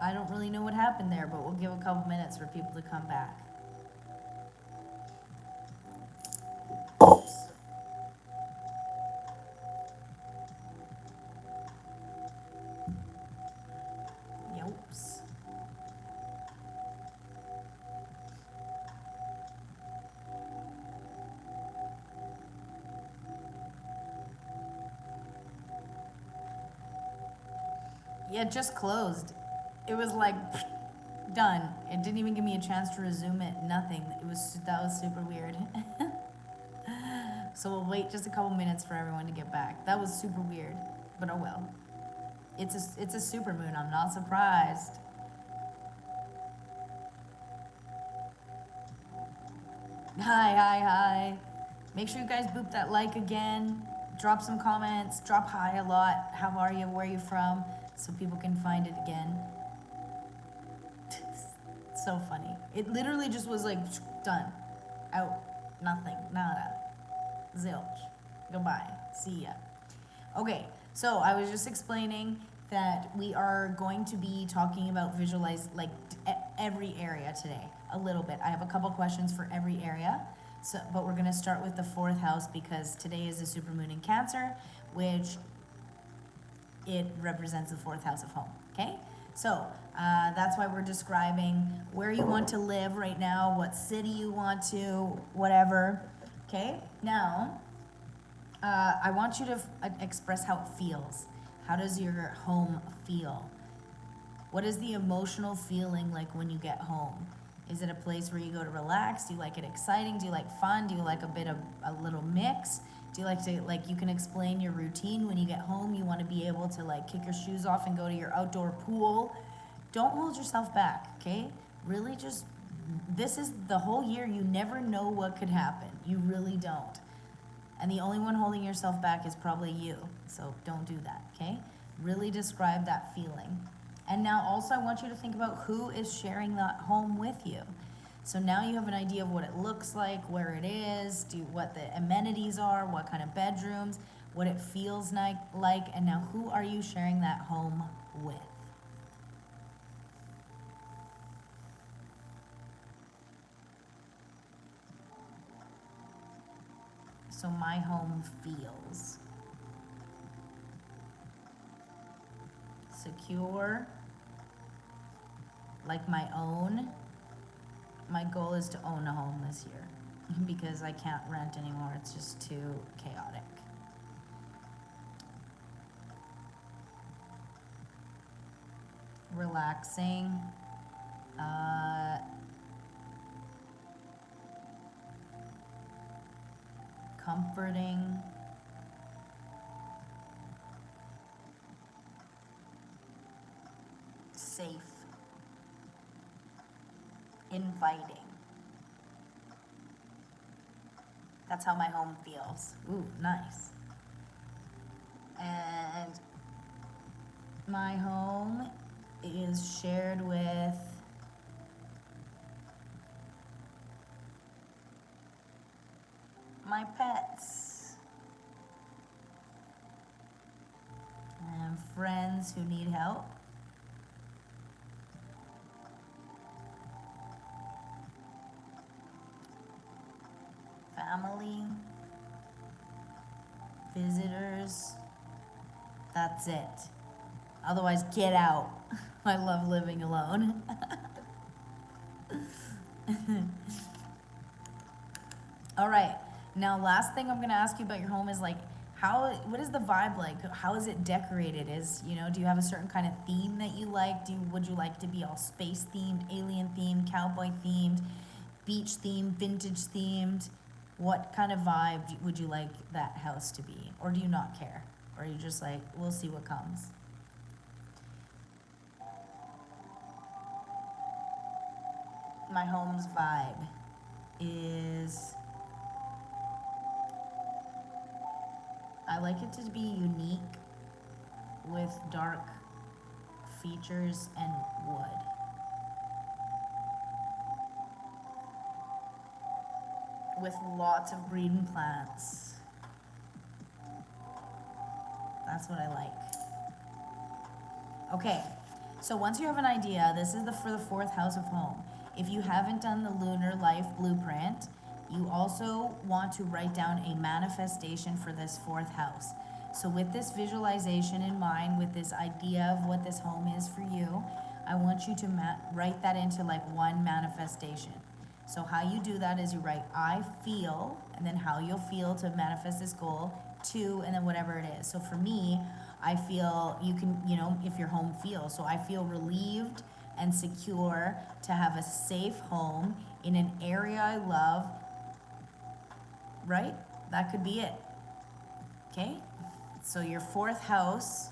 I don't really know what happened there, but we'll give a couple minutes for people to come back. Oops. Yopes. Yeah, it just closed. It was like done. It didn't even give me a chance to resume it. Nothing. That was super weird. So we'll wait just a couple minutes for everyone to get back. That was super weird, but oh well. It's a supermoon. I'm not surprised. Hi. Make sure you guys boop that like again. Drop some comments. Drop hi a lot. How are you? Where are you from? So people can find it again. So funny. It literally just was like done. Out. Nothing. Nada. Zilch. Goodbye. See ya. Okay, so I was just explaining that we are going to be talking about visualize like every area today a little bit. I have a couple questions for every area. So, but we're going to start with the 4th house because today is the supermoon in Cancer, which it represents the 4th house of home. Okay, so that's why we're describing where you want to live right now, what city you want to, whatever. Okay, now I want you to express how it feels. How does your home feel? What is the emotional feeling like when you get home? Is it a place where you go to relax? Do you like it exciting? Do you like fun? Do you like a bit of a little mix? Do you like to, like, you can explain your routine when you get home? You want to be able to, like, kick your shoes off and go to your outdoor pool. Don't hold yourself back, okay? Really just, this is the whole year. You never know what could happen. You really don't. And the only one holding yourself back is probably you. So don't do that, okay? Really describe that feeling. And now also I want you to think about who is sharing that home with you. So now you have an idea of what it looks like, where it is, what the amenities are, what kind of bedrooms, what it feels like, and now who are you sharing that home with? So my home feels secure, like my own. My goal is to own a home this year because I can't rent anymore. It's just too chaotic. Relaxing. Comforting. Safe. Inviting. That's how my home feels. Ooh, nice. And my home is shared with my pets and friends who need help. Family, visitors, that's it. Otherwise, get out. I love living alone. All right, now last thing I'm gonna ask you about your home is like, what is the vibe like? How is it decorated? Do you have a certain kind of theme that you like? Would you like to be all space themed, alien themed, cowboy themed, beach themed, vintage themed? What kind of vibe would you like that house to be? Or do you not care? Or are you just like, we'll see what comes? My home's vibe is, I like it to be unique with dark features and wood. With lots of green plants. That's what I like. Okay, So once you have an idea, this is for the fourth house of home. If you haven't done the lunar life blueprint, you also want to write down a manifestation for this fourth house. So with this visualization in mind, with this idea of what this home is for you, I want you to write that into like one manifestation. So how you do that is you write I feel, and then how you'll feel to manifest this goal, to, and then whatever it is. So for me, I feel, you can, you know, if your home feels. So I feel relieved and secure to have a safe home in an area I love, right? That could be it. Okay? So your fourth house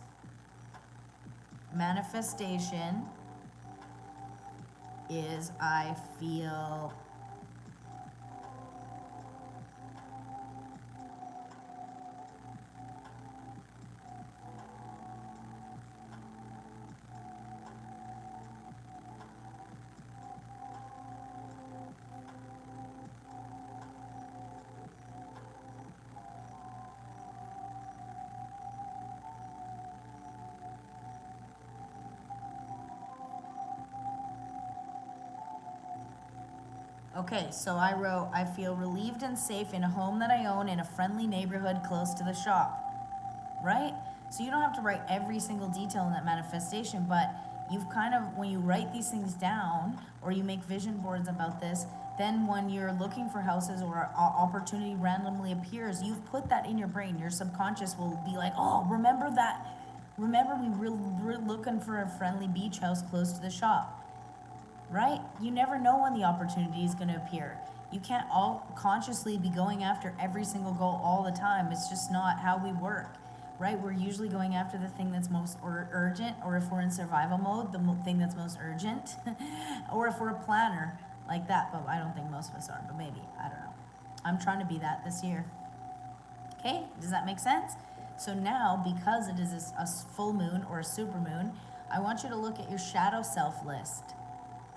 manifestation is I feel okay, so I wrote, I feel relieved and safe in a home that I own in a friendly neighborhood close to the shop, right? So you don't have to write every single detail in that manifestation, but you've kind of, when you write these things down or you make vision boards about this, then when you're looking for houses or opportunity randomly appears, you've put that in your brain. Your subconscious will be like, oh, remember that. Remember we're looking for a friendly beach house close to the shop. Right? You never know when the opportunity is going to appear. You can't all consciously be going after every single goal all the time. It's just not how we work, right? We're usually going after the thing that's most urgent, or if we're in survival mode, the thing that's most urgent, or if we're a planner like that. But I don't think most of us are, but maybe, I don't know. I'm trying to be that this year. Okay, does that make sense? So now, because it is a full moon or a super moon, I want you to look at your shadow self list.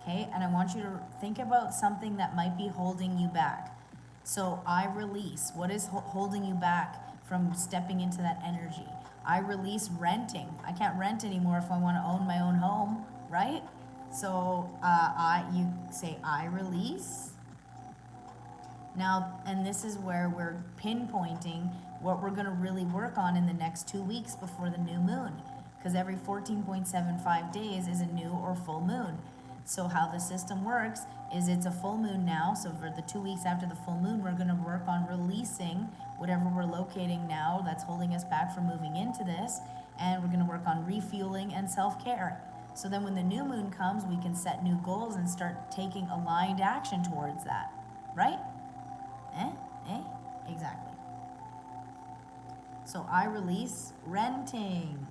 Okay, and I want you to think about something that might be holding you back. So I release. What is holding you back from stepping into that energy? I release renting. I can't rent anymore if I want to own my own home, right? So you say I release. Now, and this is where we're pinpointing what we're going to really work on in the next 2 weeks before the new moon, because every 14.75 days is a new or full moon. So how the system works is it's a full moon now. So for the 2 weeks after the full moon, we're going to work on releasing whatever we're locating now that's holding us back from moving into this. And we're going to work on refueling and self-care. So then when the new moon comes, we can set new goals and start taking aligned action towards that. Right? Exactly. So I release renting.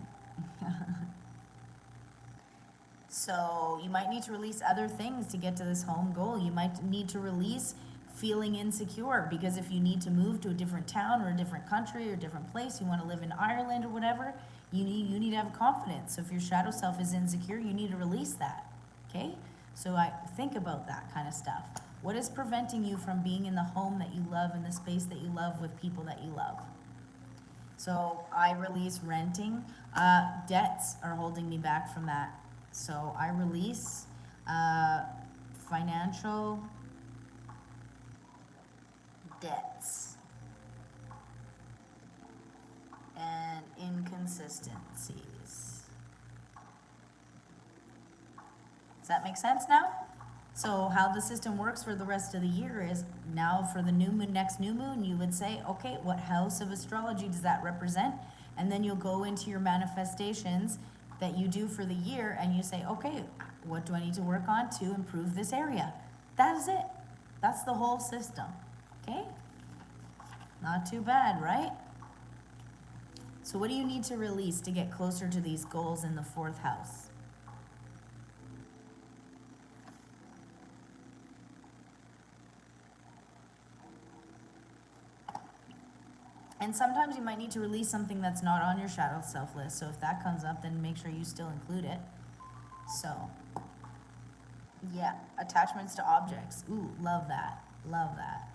So you might need to release other things to get to this home goal. You might need to release feeling insecure, because if you need to move to a different town or a different country or a different place, you want to live in Ireland or whatever, you need to have confidence. So if your shadow self is insecure, you need to release that. Okay? So I think about that kind of stuff. What is preventing you from being in the home that you love, in the space that you love, with people that you love? So I release renting. Debts are holding me back from that. So I release financial debts and inconsistencies. Does that make sense now? So how the system works for the rest of the year is, now for the new moon, next new moon, you would say, okay, what house of astrology does that represent? And then you'll go into your manifestations that you do for the year, and you say, okay, what do I need to work on to improve this area? That is it. That's the whole system. Okay? Not too bad, right? So what do you need to release to get closer to these goals in the fourth house? And sometimes you might need to release something that's not on your shadow self list. So if that comes up, then make sure you still include it. So, yeah, attachments to objects. Ooh, love that. Love that.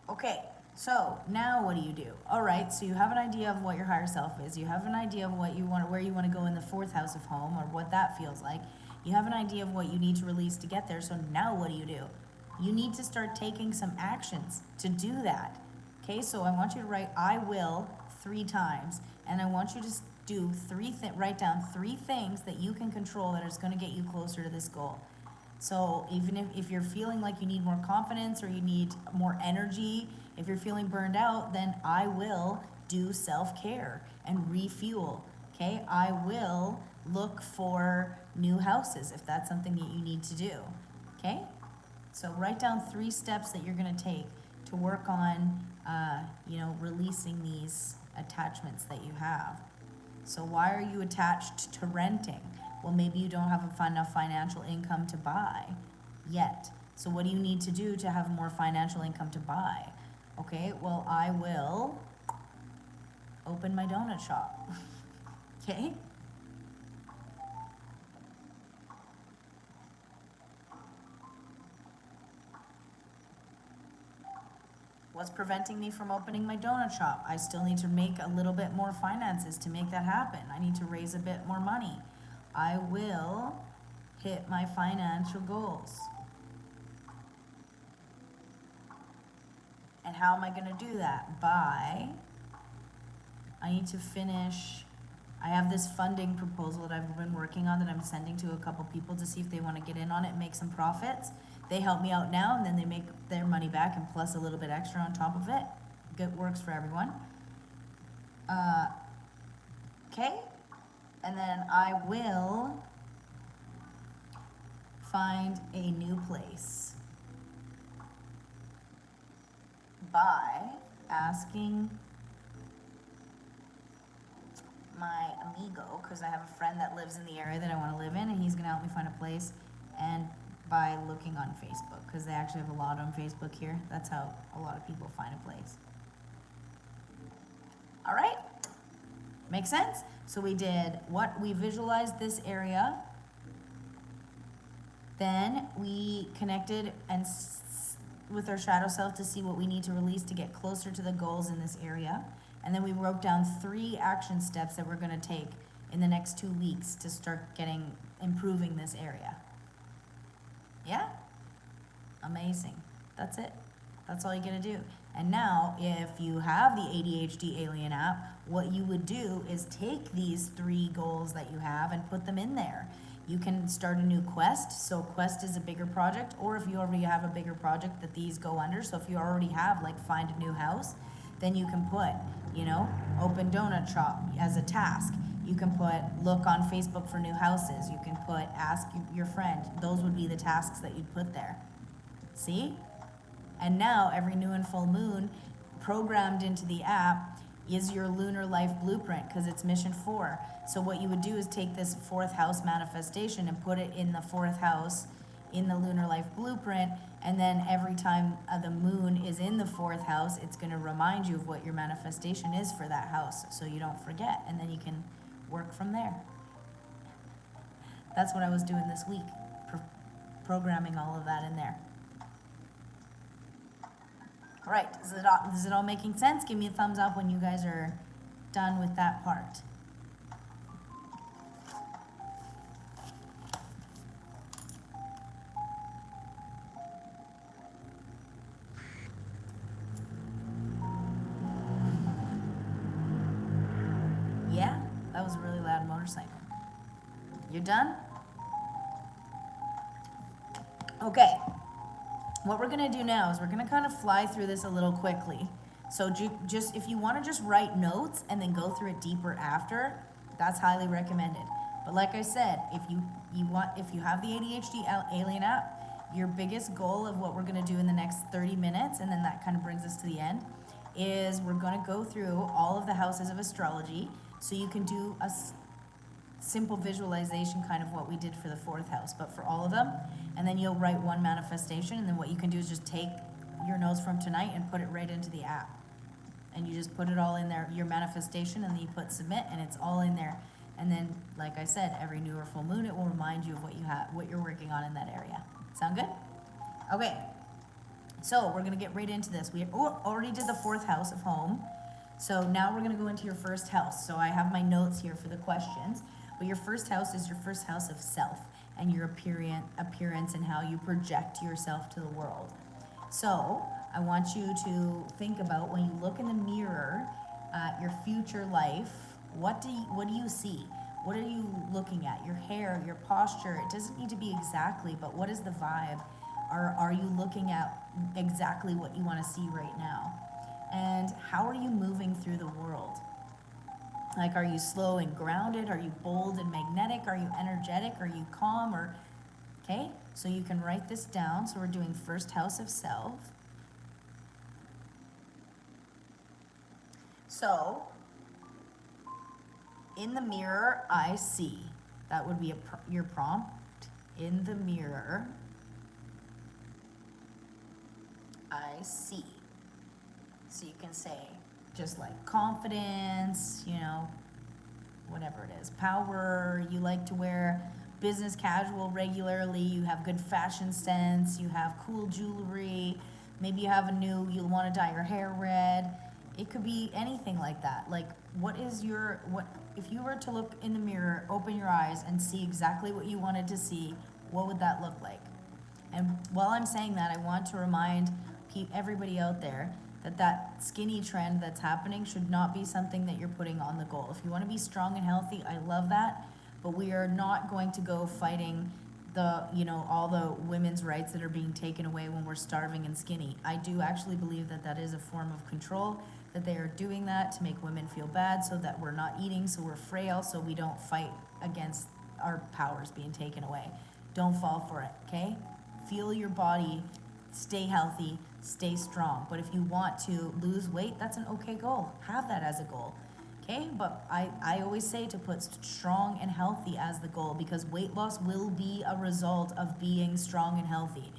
Okay, So now what do? All right, so you have an idea of what your higher self is. You have an idea of what you want, where you want to go in the fourth house of home, or what that feels like. You have an idea of what you need to release to get there. So now what do? You need to start taking some actions to do that. Okay, so I want you to write "I will" 3 times, and I want you to do write down 3 things that you can control that is going to get you closer to this goal. So even if you're feeling like you need more confidence or you need more energy, if you're feeling burned out, then I will do self-care and refuel. Okay, I will look for new houses if that's something that you need to do. Okay, so write down 3 steps that you're going to take to work on, releasing these attachments that you have. So why are you attached to renting? Well, maybe you don't have enough financial income to buy yet. So what do you need to do to have more financial income to buy? Okay, well, I will open my donut shop. Okay? What's preventing me from opening my donut shop? I still need to make a little bit more finances to make that happen. I need to raise a bit more money. I will hit my financial goals. And how am I going to do that? I need to finish, I have this funding proposal that I've been working on that I'm sending to a couple people to see if they want to get in on it and make some profits. They help me out now, and then they make their money back and plus a little bit extra on top of it. Good, works for everyone. Okay, and then I will find a new place by asking my amigo, because I have a friend that lives in the area that I want to live in, and he's going to help me find a place, and by looking on Facebook, because they actually have a lot on Facebook here. That's how a lot of people find a place. All right? Make sense? So we did what? We visualized this area. Then we connected and with our shadow self to see what we need to release to get closer to the goals in this area. And then we wrote down 3 action steps that we're going to take in the next 2 weeks to start improving this area. Yeah? Amazing. That's it. That's all you gotta do. And now, if you have the ADHD Alien app, what you would do is take these 3 goals that you have and put them in there. You can start a new quest. So quest is a bigger project, or if you already have a bigger project that these go under. So if you already have, like, find a new house, then you can put, open donut shop as a task. You can put look on Facebook for new houses. You can put ask your friend. Those would be the tasks that you'd put there. See? And now every new and full moon programmed into the app is your lunar life blueprint, because it's mission 4. So what you would do is take this 4th house manifestation and put it in the 4th house in the lunar life blueprint, and then every time the moon is in the 4th house, it's going to remind you of what your manifestation is for that house, so you don't forget, and then you can work from there. That's what I was doing this week, programming all of that in there. All right, is it all making sense? Give me a thumbs up when you guys are done with that part. Yeah, that was a really loud motorcycle. You're done? Okay. What we're gonna do now is we're gonna kind of fly through this a little quickly. So just if you wanna just write notes and then go through it deeper after, that's highly recommended. But like I said, if you have the ADHD Alien app, your biggest goal of what we're gonna do in the next 30 minutes, and then that kind of brings us to the end, is we're gonna go through all of the houses of astrology, so you can do a simple visualization, kind of what we did for the 4th house, but for all of them. And then you'll write one manifestation, and then what you can do is just take your notes from tonight and put it right into the app. And you just put it all in there, your manifestation, and then you put submit, and it's all in there. And then, like I said, every new or full moon, it will remind you of what you're working on in that area. Sound good? Okay. So we're gonna get right into this. We already did the 4th house of home. So now we're gonna go into your 1st house. So I have my notes here for the questions, but your 1st house is your 1st house of self and your appearance and how you project yourself to the world. So I want you to think about when you look in the mirror at your future life, what do you see? What are you looking at? Your hair, your posture. It doesn't need to be exactly, but what is the vibe? Are you looking at exactly what you want to see right now? And how are you moving through the world? Like, are you slow and grounded? Are you bold and magnetic? Are you energetic? Are you calm? Or, okay, so you can write this down. So we're doing 1st house of self. So, in the mirror, I see. That would be your prompt. In the mirror, I see. So you can say, just like confidence, you know, whatever it is, power, you like to wear business casual regularly, you have good fashion sense, you have cool jewelry, maybe you have you want to dye your hair red. It could be anything like that. Like, if you were to look in the mirror, open your eyes and see exactly what you wanted to see, what would that look like? And while I'm saying that, I want to remind everybody out there that skinny trend that's happening should not be something that you're putting on the goal. If you want to be strong and healthy, I love that, but we are not going to go fighting all the women's rights that are being taken away when we're starving and skinny. I do actually believe that is a form of control, that they are doing that to make women feel bad so that we're not eating, so we're frail, so we don't fight against our powers being taken away. Don't fall for it, okay? Feel your body, stay healthy, stay strong. But if you want to lose weight, that's an okay goal. Have that as a goal, okay? But I always say to put strong and healthy as the goal, because weight loss will be a result of being strong and healthy.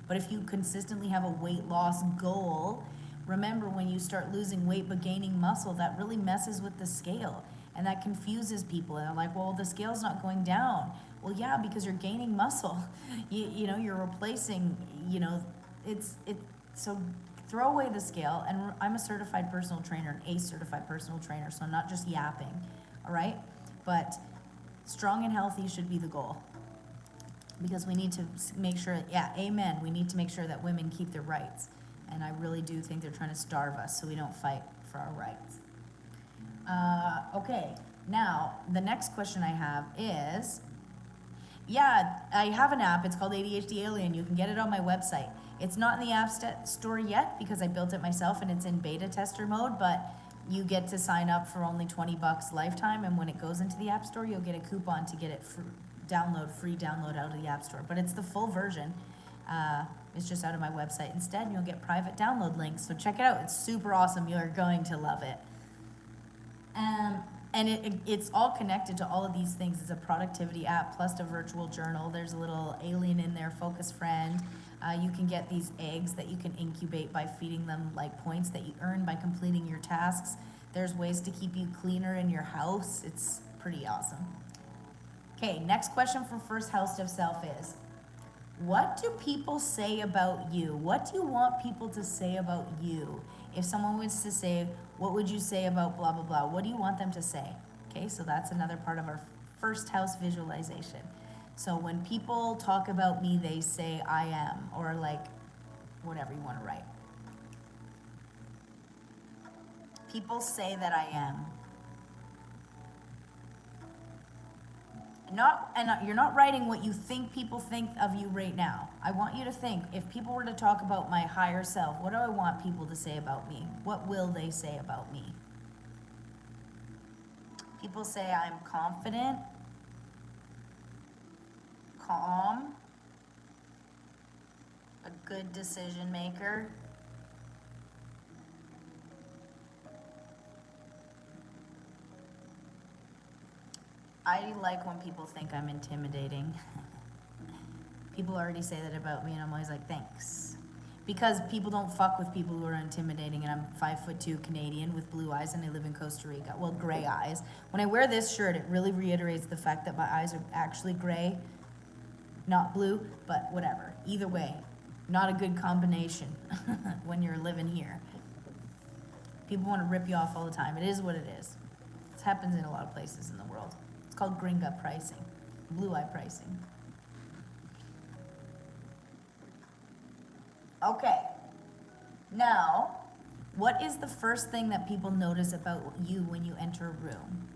But if you consistently have a weight loss goal, remember when you start losing weight but gaining muscle, that really messes with the scale. And that confuses people. And they're like, well, the scale's not going down. Well, yeah, because you're gaining muscle. You're replacing, so throw away the scale. And I'm a certified personal trainer, an ACE certified personal trainer, so I'm not just yapping, all right? But strong and healthy should be the goal. Because we need to make sure, amen, we need to make sure that women keep their rights. And I really do think they're trying to starve us so we don't fight for our rights. Okay, now the next question I have is, I have an app. It's called ADHD Alien. You can get it on my website. It's not in the app store yet because I built it myself and it's in beta tester mode, but you get to sign up for only $20 lifetime, and when it goes into the app store, you'll get a coupon to get it free download out of the app store. But it's the full version. It's just out of my website instead, and you'll get private download links. So check it out. It's super awesome. You're going to love it. And it's all connected to all of these things. It's a productivity app plus a virtual journal. There's a little alien in there, focus friend. You can get these eggs that you can incubate by feeding them like points that you earn by completing your tasks. There's ways to keep you cleaner in your house. It's pretty awesome. Okay, next question for 1st house of self is, what do people say about you? What do you want people to say about you? If someone was to say, what would you say about blah, blah, blah? What do you want them to say? Okay, so that's another part of our 1st house visualization. So when people talk about me, they say I am, or like whatever you want to write. People say that I am. You're not writing what you think people think of you right now. I want you to think, if people were to talk about my higher self, what do I want people to say about me? What will they say about me? People say I'm confident, calm, a good decision maker, I like when people think I'm intimidating. People already say that about me, and I'm always like, thanks. Because people don't fuck with people who are intimidating, and I'm 5'2" Canadian with blue eyes, and I live in Costa Rica. Well, gray eyes. When I wear this shirt, it really reiterates the fact that my eyes are actually gray, not blue, but whatever. Either way, Not a good combination when you're living here. People want to rip you off all the time. It is what it is. This happens in a lot of places in the world. It's called gringa pricing, blue eye pricing. Okay. Now, what is the first thing that people notice about you when you enter a room?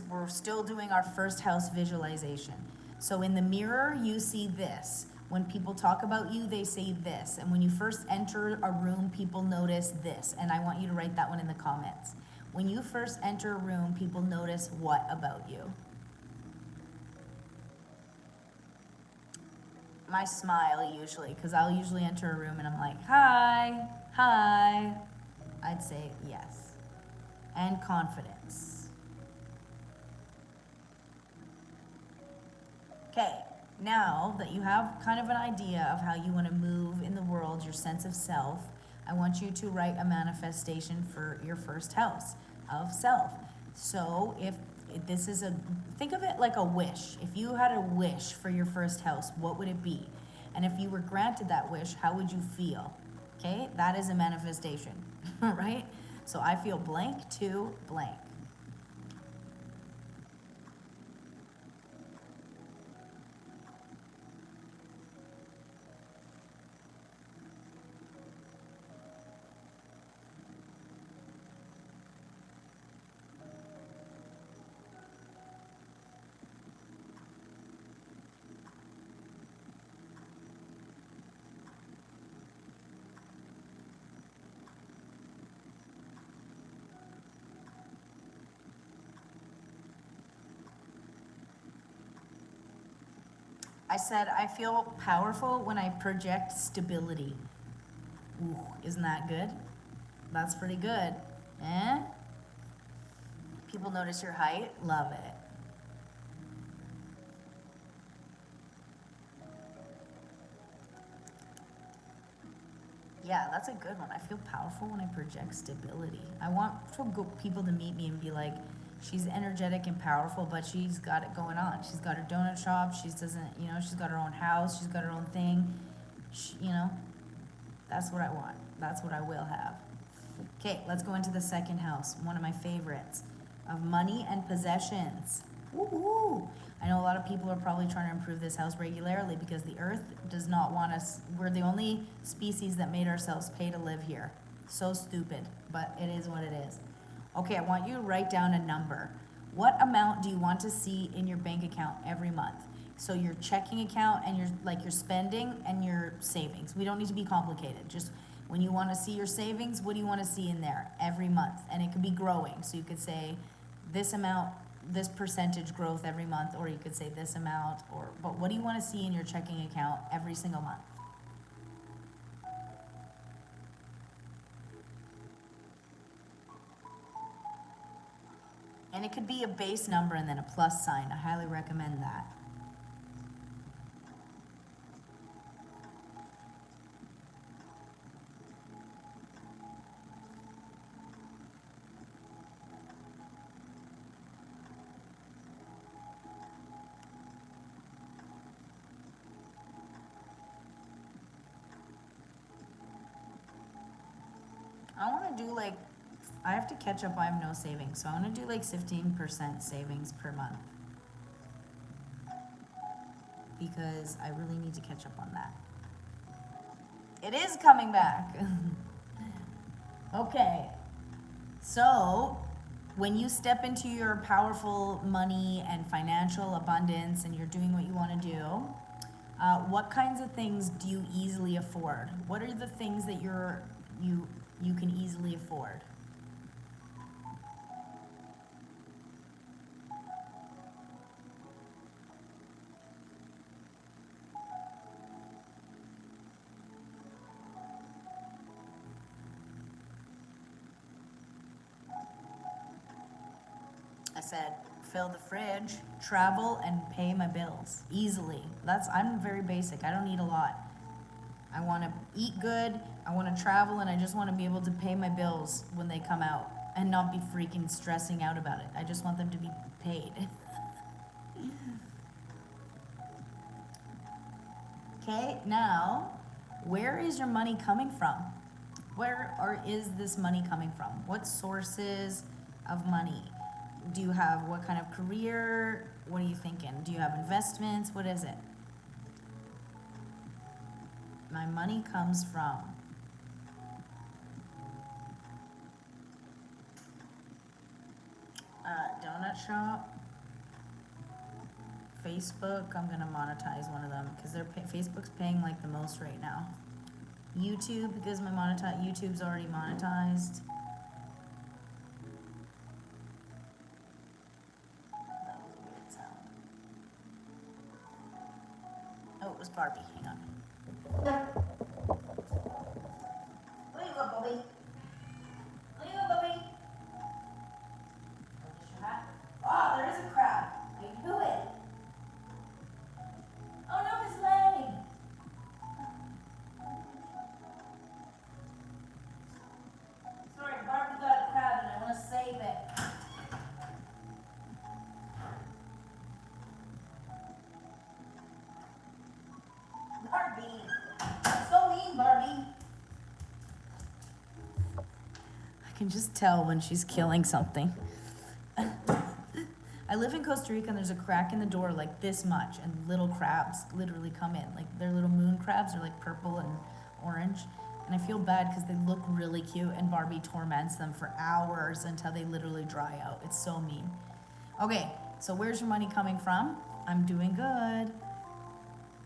We're still doing our first house visualization. So in the mirror, you see this. When people talk about you, they say this. And when you first enter a room, people notice this. And I want you to write that one in the comments. When you first enter a room, people notice what about you? My smile usually, because I'll usually enter a room and I'm like, hi, hi. I'd say yes. And confidence. Okay, now that you have kind of an idea of how you want to move in the world, your sense of self, I want you to write a manifestation for your first house of self. So if this is think of it like a wish. If you had a wish for your first house, what would it be? And if you were granted that wish, how would you feel? Okay, that is a manifestation, right? So I feel blank to blank. I said, I feel powerful when I project stability. Ooh, isn't that good? That's pretty good. Eh? People notice your height? Love it. Yeah, that's a good one. I feel powerful when I project stability. I want people to meet me and be like, she's energetic and powerful, but she's got it going on. She's got her donut shop. She's got her own house. She's got her own thing. That's what I want. That's what I will have. Okay, let's go into the second house. One of my favorites of money and possessions. Woohoo! I know a lot of people are probably trying to improve this house regularly because the earth does not want us. We're the only species that made ourselves pay to live here. So stupid, but it is what it is. Okay, I want you to write down a number. What amount do you want to see in your bank account every month? So your checking account and your spending and your savings. We don't need to be complicated. Just when you want to see your savings, what do you want to see in there every month? And it could be growing. So you could say this amount, this percentage growth every month, or you could say this amount, but what do you want to see in your checking account every single month? And it could be a base number and then a plus sign. I highly recommend that. I want to do I have to catch up. I have no savings. So I want to do 15% savings per month. Because I really need to catch up on that. It is coming back. Okay. So when you step into your powerful money and financial abundance and you're doing what you want to do, what kinds of things do you easily afford? What are the things that you can easily afford? I said, fill the fridge, travel, and pay my bills easily. I'm very basic. I don't need a lot. I want to eat good, I want to travel, and I just want to be able to pay my bills when they come out and not be freaking stressing out about it. I just want them to be paid. Okay, now, where is your money coming from? Is this money coming from? What sources of money? Do you have, what kind of career? What are you thinking? Do you have investments? What is it? My money comes from. Donut shop. Facebook, I'm gonna monetize one of them because Facebook's paying like the most right now. YouTube, because YouTube's already monetized. That was a weird sound. Oh, it was Barbie. Hang on. Where you go, Bobby? Where you go, Bobby? Oh, just your hat? Oh, there is a crab. I knew it. Oh no, his leg. Sorry, Barbie got a crab and I want to save it. Barbie. So mean, Barbie. I can just tell when she's killing something. I live in Costa Rica and there's a crack in the door like this much and little crabs literally come in. Like they're little moon crabs, they're like purple and orange. And I feel bad because they look really cute and Barbie torments them for hours until they literally dry out. It's so mean. Okay, so where's your money coming from? I'm doing good.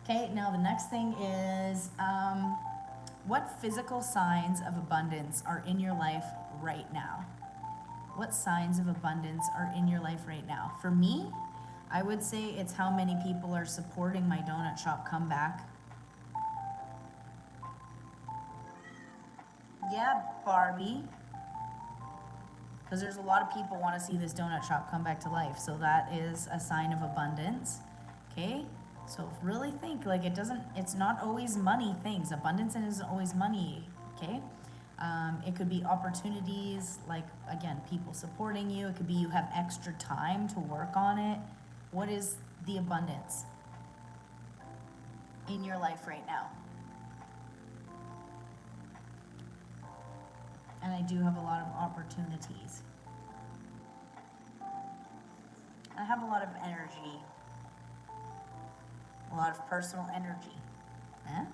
Okay, now the next thing is, what physical signs of abundance are in your life right now? What signs of abundance are in your life right now? For me, I would say it's how many people are supporting my donut shop comeback. Yeah, Barbie. Because there's a lot of people want to see this donut shop come back to life. So that is a sign of abundance. Okay? So really think, like it's not always money things. Abundance isn't always money. Okay? It could be opportunities, like, again, people supporting you. It could be you have extra time to work on it. What is the abundance in your life right now? And I do have a lot of opportunities. I have a lot of energy. A lot of personal energy. Huh?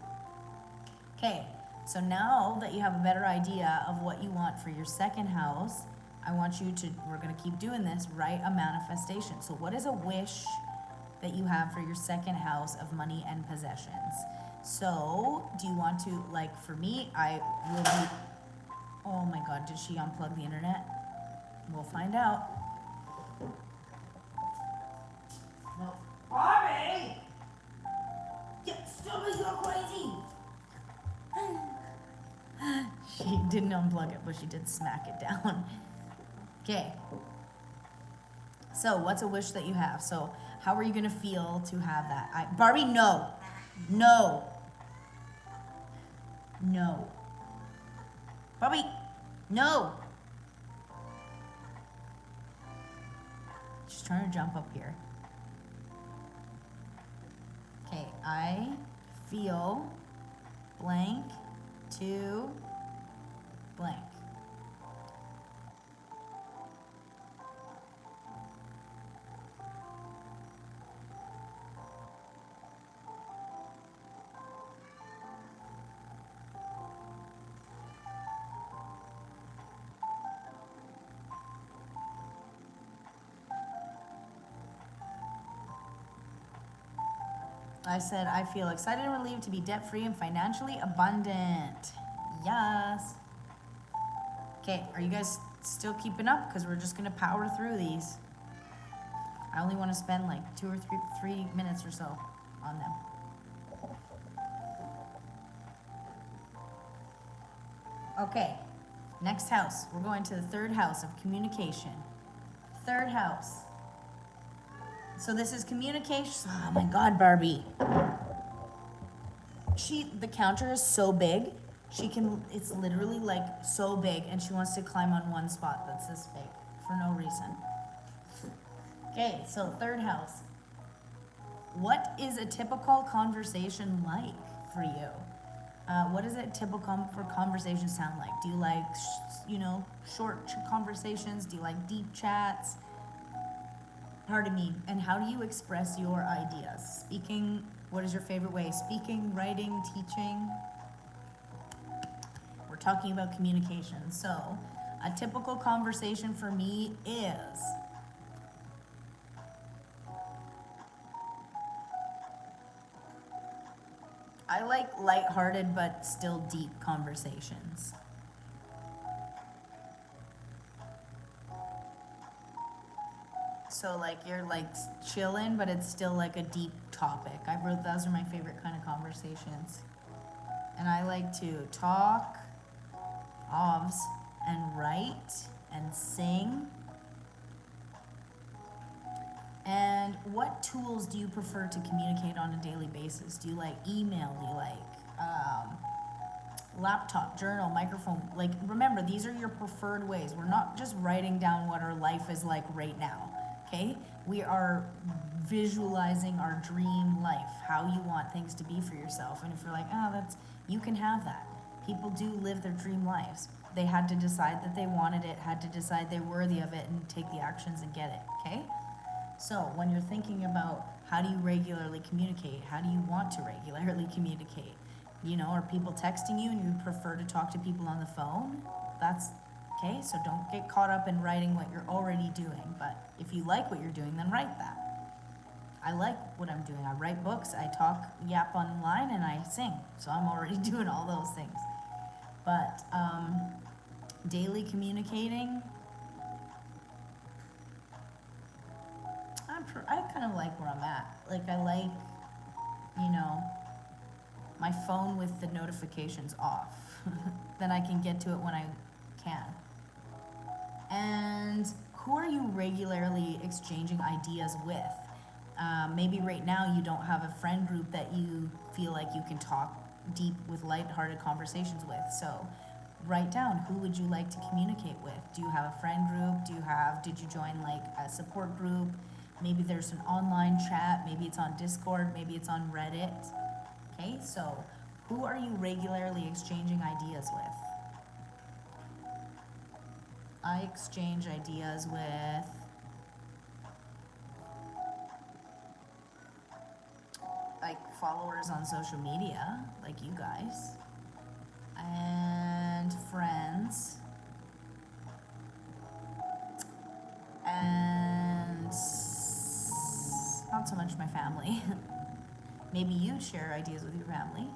Okay. So now that you have a better idea of what you want for your second house, I want you to, we're going to keep doing this, write a manifestation. So what is a wish that you have for your second house of money and possessions? So do you want to, like for me, I will be, oh my God, did she unplug the internet? We'll find out. No. Barbie! Stop it, you're crazy! She didn't unplug it, but she did smack it down. Okay. So, what's a wish that you have? So, how are you going to feel to have that? Barbie, no. No. No. Barbie, no. She's trying to jump up here. Okay, I feel blank to blank. I said, I feel excited and relieved to be debt-free and financially abundant. Yes. Okay, are you guys still keeping up? Because we're just going to power through these. I only want to spend like 2 or 3 minutes or so on them. Okay, next house. We're going to the third house of communication. Third house. So this is communication. Oh my God, Barbie. The counter is so big. It's literally like so big and she wants to climb on one spot that's this big for no reason. Okay, so third house. What is a typical conversation like for you? What does a typical for conversation sound like? Do you like, short conversations? Do you like deep chats? Pardon me. And how do you express your ideas? Speaking, what is your favorite way? Speaking, writing, teaching? We're talking about communication. So, a typical conversation for me is I like lighthearted but still deep conversations. So like you're like chilling, but it's still like a deep topic. I wrote those are my favorite kind of conversations. And I like to talk, obs, and write and sing. And what tools do you prefer to communicate on a daily basis? Do you like email? Do you like laptop, journal, microphone? Like, remember, these are your preferred ways. We're not just writing down what our life is like right now, okay? We are visualizing our dream life, how you want things to be for yourself. And if you're like, you can have that. People do live their dream lives. They had to decide that they wanted it, had to decide they're worthy of it, and take the actions and get it, okay? So when you're thinking about how do you regularly communicate, how do you want to regularly communicate? Are people texting you and you prefer to talk to people on the phone? That's okay, so don't get caught up in writing what you're already doing. But if you like what you're doing, then write that. I like what I'm doing. I write books, I talk, yap online, and I sing. So I'm already doing all those things. But daily communicating, I kind of like where I'm at. Like I like, my phone with the notifications off. Then I can get to it when I can. And who are you regularly exchanging ideas with? Maybe right now you don't have a friend group that you feel like you can talk deep with lighthearted conversations with. So write down, who would you like to communicate with? Do you have a friend group? Did you join like a support group? Maybe there's an online chat, maybe it's on Discord, maybe it's on Reddit. Okay, so who are you regularly exchanging ideas with? I exchange ideas with like followers on social media, like you guys, and friends, and not so much my family. Maybe you share ideas with your family.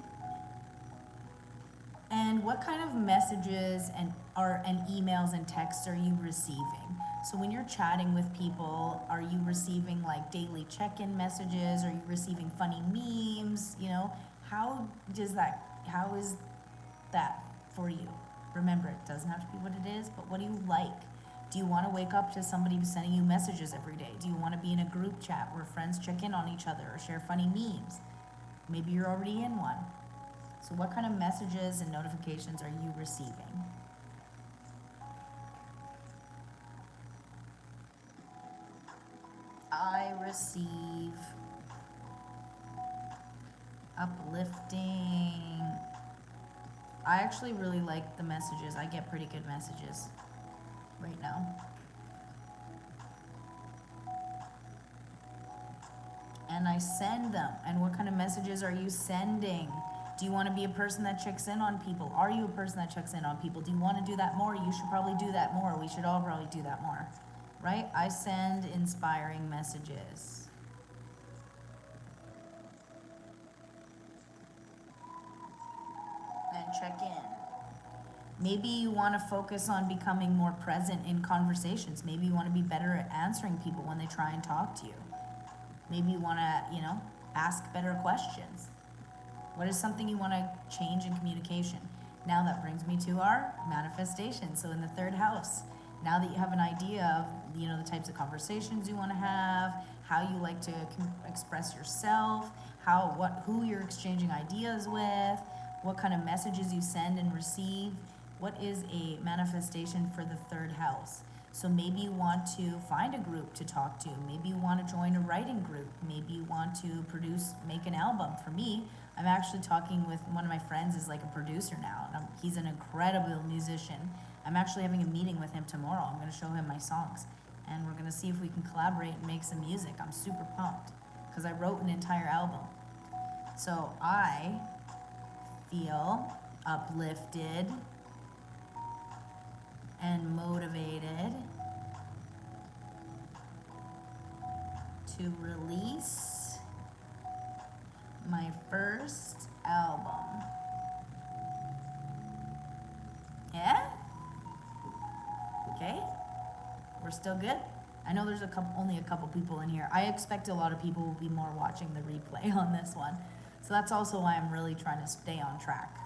And what kind of messages and emails and texts are you receiving? So when you're chatting with people, are you receiving like daily check-in messages? Are you receiving funny memes? How is that for you? Remember, it doesn't have to be what it is, but what do you like? Do you want to wake up to somebody sending you messages every day? Do you want to be in a group chat where friends check in on each other or share funny memes? Maybe you're already in one. So what kind of messages and notifications are you receiving? I receive uplifting. I actually really like the messages. I get pretty good messages right now. And I send them. And what kind of messages are you sending? Do you want to be a person that checks in on people? Are you a person that checks in on people? Do you want to do that more? You should probably do that more. We should all probably do that more, right? I send inspiring messages. And check in. Maybe you want to focus on becoming more present in conversations. Maybe you want to be better at answering people when they try and talk to you. Maybe you want to, ask better questions. What is something you want to change in communication? Now that brings me to our manifestation. So in the third house, now that you have an idea of, the types of conversations you want to have, how you like to express yourself, who you're exchanging ideas with, what kind of messages you send and receive, what is a manifestation for the third house? So maybe you want to find a group to talk to. Maybe you want to join a writing group. Maybe you want to make an album. For me, I'm actually talking with one of my friends is like a producer now. And he's an incredible musician. I'm actually having a meeting with him tomorrow. I'm going to show him my songs. And we're going to see if we can collaborate and make some music. I'm super pumped because I wrote an entire album. So I feel uplifted and motivated to release my first album. Yeah? Okay? We're still good? I know there's only a couple people in here. I expect a lot of people will be more watching the replay on this one. So that's also why I'm really trying to stay on track.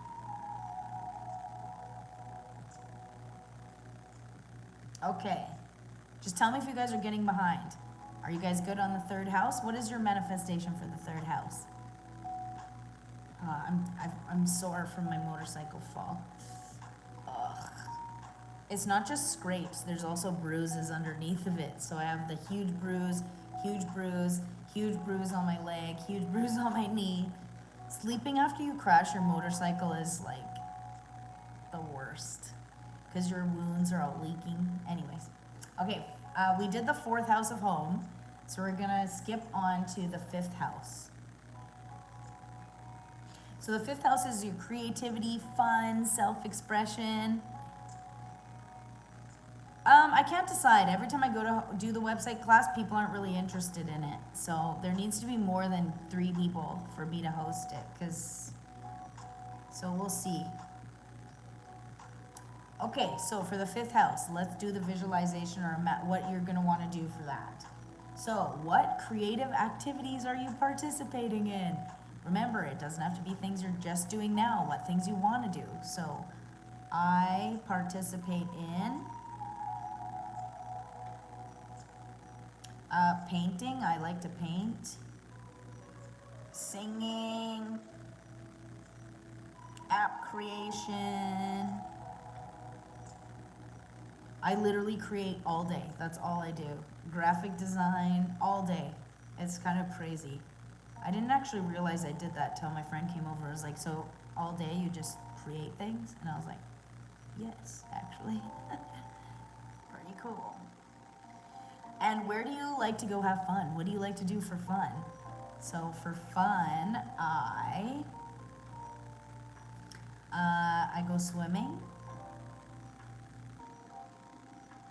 Okay. Just tell me if you guys are getting behind. Are you guys good on the third house? What is your manifestation for the third house? I'm sore from my motorcycle fall. Ugh. It's not just scrapes. There's also bruises underneath of it. So I have the huge bruise on my leg, huge bruise on my knee. Sleeping after you crash your motorcycle is like the worst because your wounds are all leaking. Anyways, okay, we did the fourth house of home, so we're gonna skip on to the fifth house. So the fifth house is your creativity, fun, self-expression. I can't decide. Every time I go to do the website class, people aren't really interested in it. So there needs to be more than 3 people for me to host it, so we'll see. Okay, so for the fifth house, let's do the visualization or what you're gonna wanna do for that. So what creative activities are you participating in? Remember, it doesn't have to be things you're just doing now, what things you wanna do. So I participate in painting. I like to paint. Singing. App creation. I literally create all day. That's all I do. Graphic design, all day. It's kind of crazy. I didn't actually realize I did that till my friend came over. I was like, so all day you just create things? And I was like, yes, actually. Pretty cool. And where do you like to go have fun? What do you like to do for fun? So for fun, I go swimming.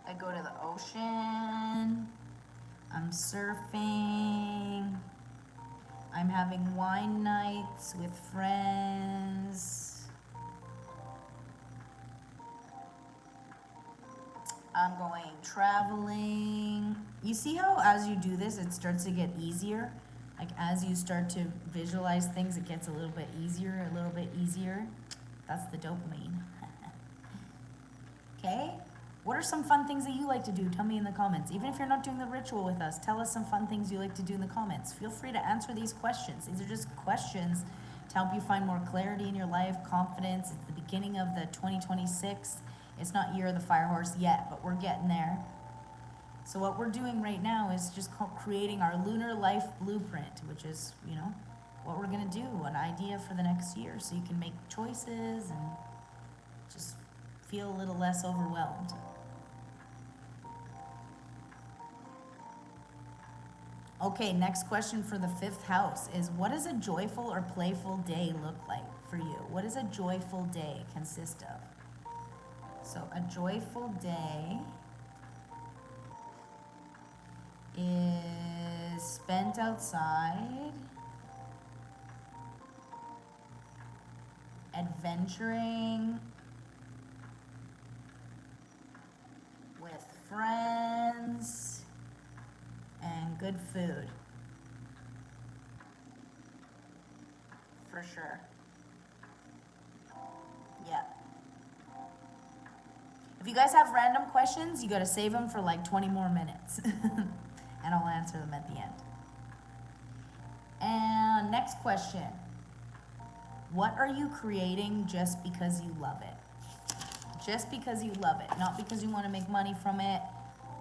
I go to the ocean. I'm surfing. I'm having wine nights with friends. I'm going traveling. You see how as you do this, it starts to get easier? Like as you start to visualize things, it gets a little bit easier, a little bit easier. That's the dopamine. Okay? What are some fun things that you like to do? Tell me in the comments. Even if you're not doing the ritual with us, tell us some fun things you like to do in the comments. Feel free to answer these questions. These are just questions to help you find more clarity in your life, confidence. It's the beginning of the 2026. It's not year of the fire horse yet, but we're getting there. So what we're doing right now is just creating our lunar life blueprint, which is, you know, what we're gonna do, an idea for the next year, so you can make choices and just feel a little less overwhelmed. Okay, next question for the fifth house is, what does a joyful or playful day look like for you? What does a joyful day consist of? So a joyful day is spent outside, adventuring with friends, and good food. For sure. Yeah. If you guys have random questions, you gotta save them for like 20 more minutes. And I'll answer them at the end. And next question. What are you creating just because you love it? Just because you love it, not because you want to make money from it,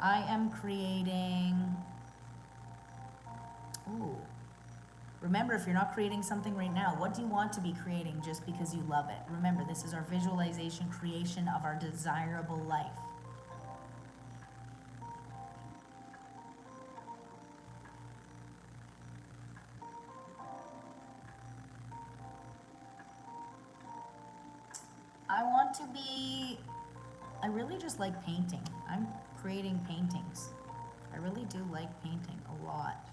I am creating, ooh, remember, if you're not creating something right now, what do you want to be creating just because you love it? Remember, this is our visualization creation of our desirable life. I want to be, I really just like painting. I'm creating paintings. I really do like painting a lot.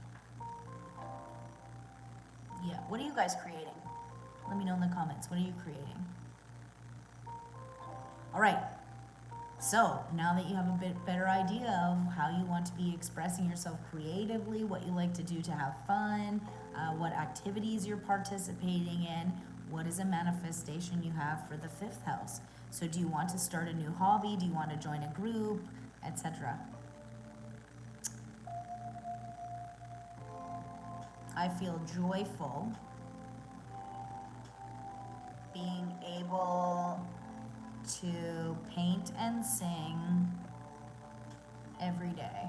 Yeah, what are you guys creating? Let me know in the comments. What are you creating? All right, so now that you have a bit better idea of how you want to be expressing yourself creatively, what you like to do to have fun, what activities you're participating in, what is a manifestation you have for the fifth house? So do you want to start a new hobby? Do you want to join a group, etc.? I feel joyful being able to paint and sing every day.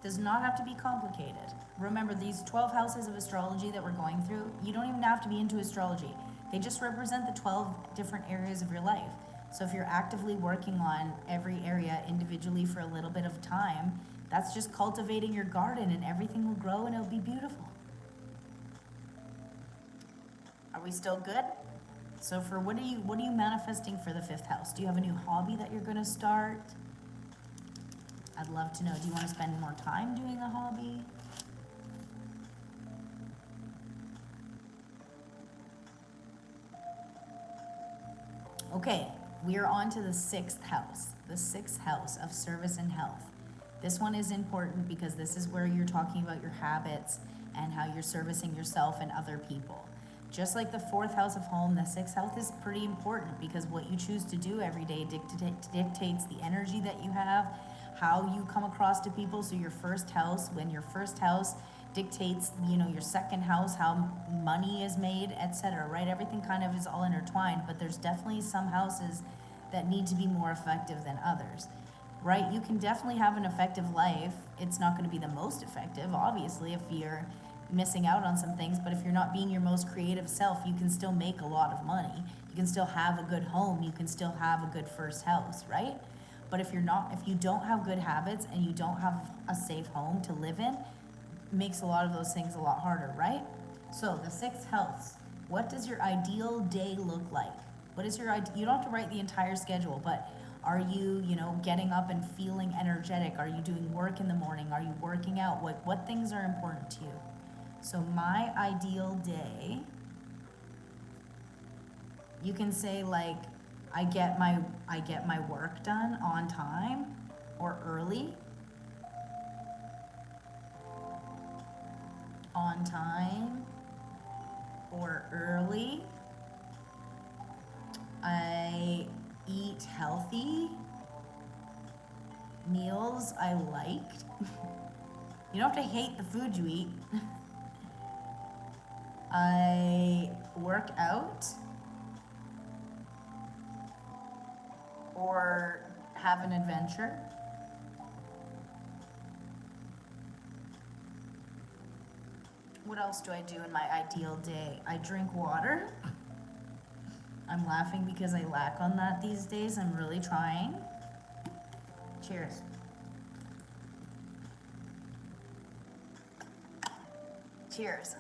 Does not have to be complicated. Remember, these 12 houses of astrology that we're going through, you don't even have to be into astrology. They just represent the 12 different areas of your life. So if you're actively working on every area individually for a little bit of time, that's just cultivating your garden, and everything will grow and it'll be beautiful. Are we still good? So for what are you manifesting for the fifth house? Do you have a new hobby that you're gonna start? I'd love to know. Do you want to spend more time doing a hobby? Okay, we are on to the sixth house of service and health. This one is important because this is where you're talking about your habits and how you're servicing yourself and other people. Just like the fourth house of home, the sixth house is pretty important because what you choose to do every day dictates the energy that you have, how you come across to people. So your first house, when your first house dictates, your second house, how money is made, etc., right? Everything kind of is all intertwined, but there's definitely some houses that need to be more effective than others, right? You can definitely have an effective life. It's not going to be the most effective, obviously, if you're missing out on some things, but if you're not being your most creative self, you can still make a lot of money. You can still have a good home. You can still have a good first house, right? But if you don't have good habits and you don't have a safe home to live in, it makes a lot of those things a lot harder, right? So the sixth house, what does your ideal day look like? What is your you don't have to write the entire schedule, but are you, getting up and feeling energetic? Are you doing work in the morning? Are you working out? What things are important to you? So my ideal day, you can say like, I get my work done on time or early. On time or early. I eat healthy meals I liked. You don't have to hate the food you eat. I work out or have an adventure. What else do I do in my ideal day? I drink water. I'm laughing because I lack on that these days. I'm really trying. Cheers. Cheers.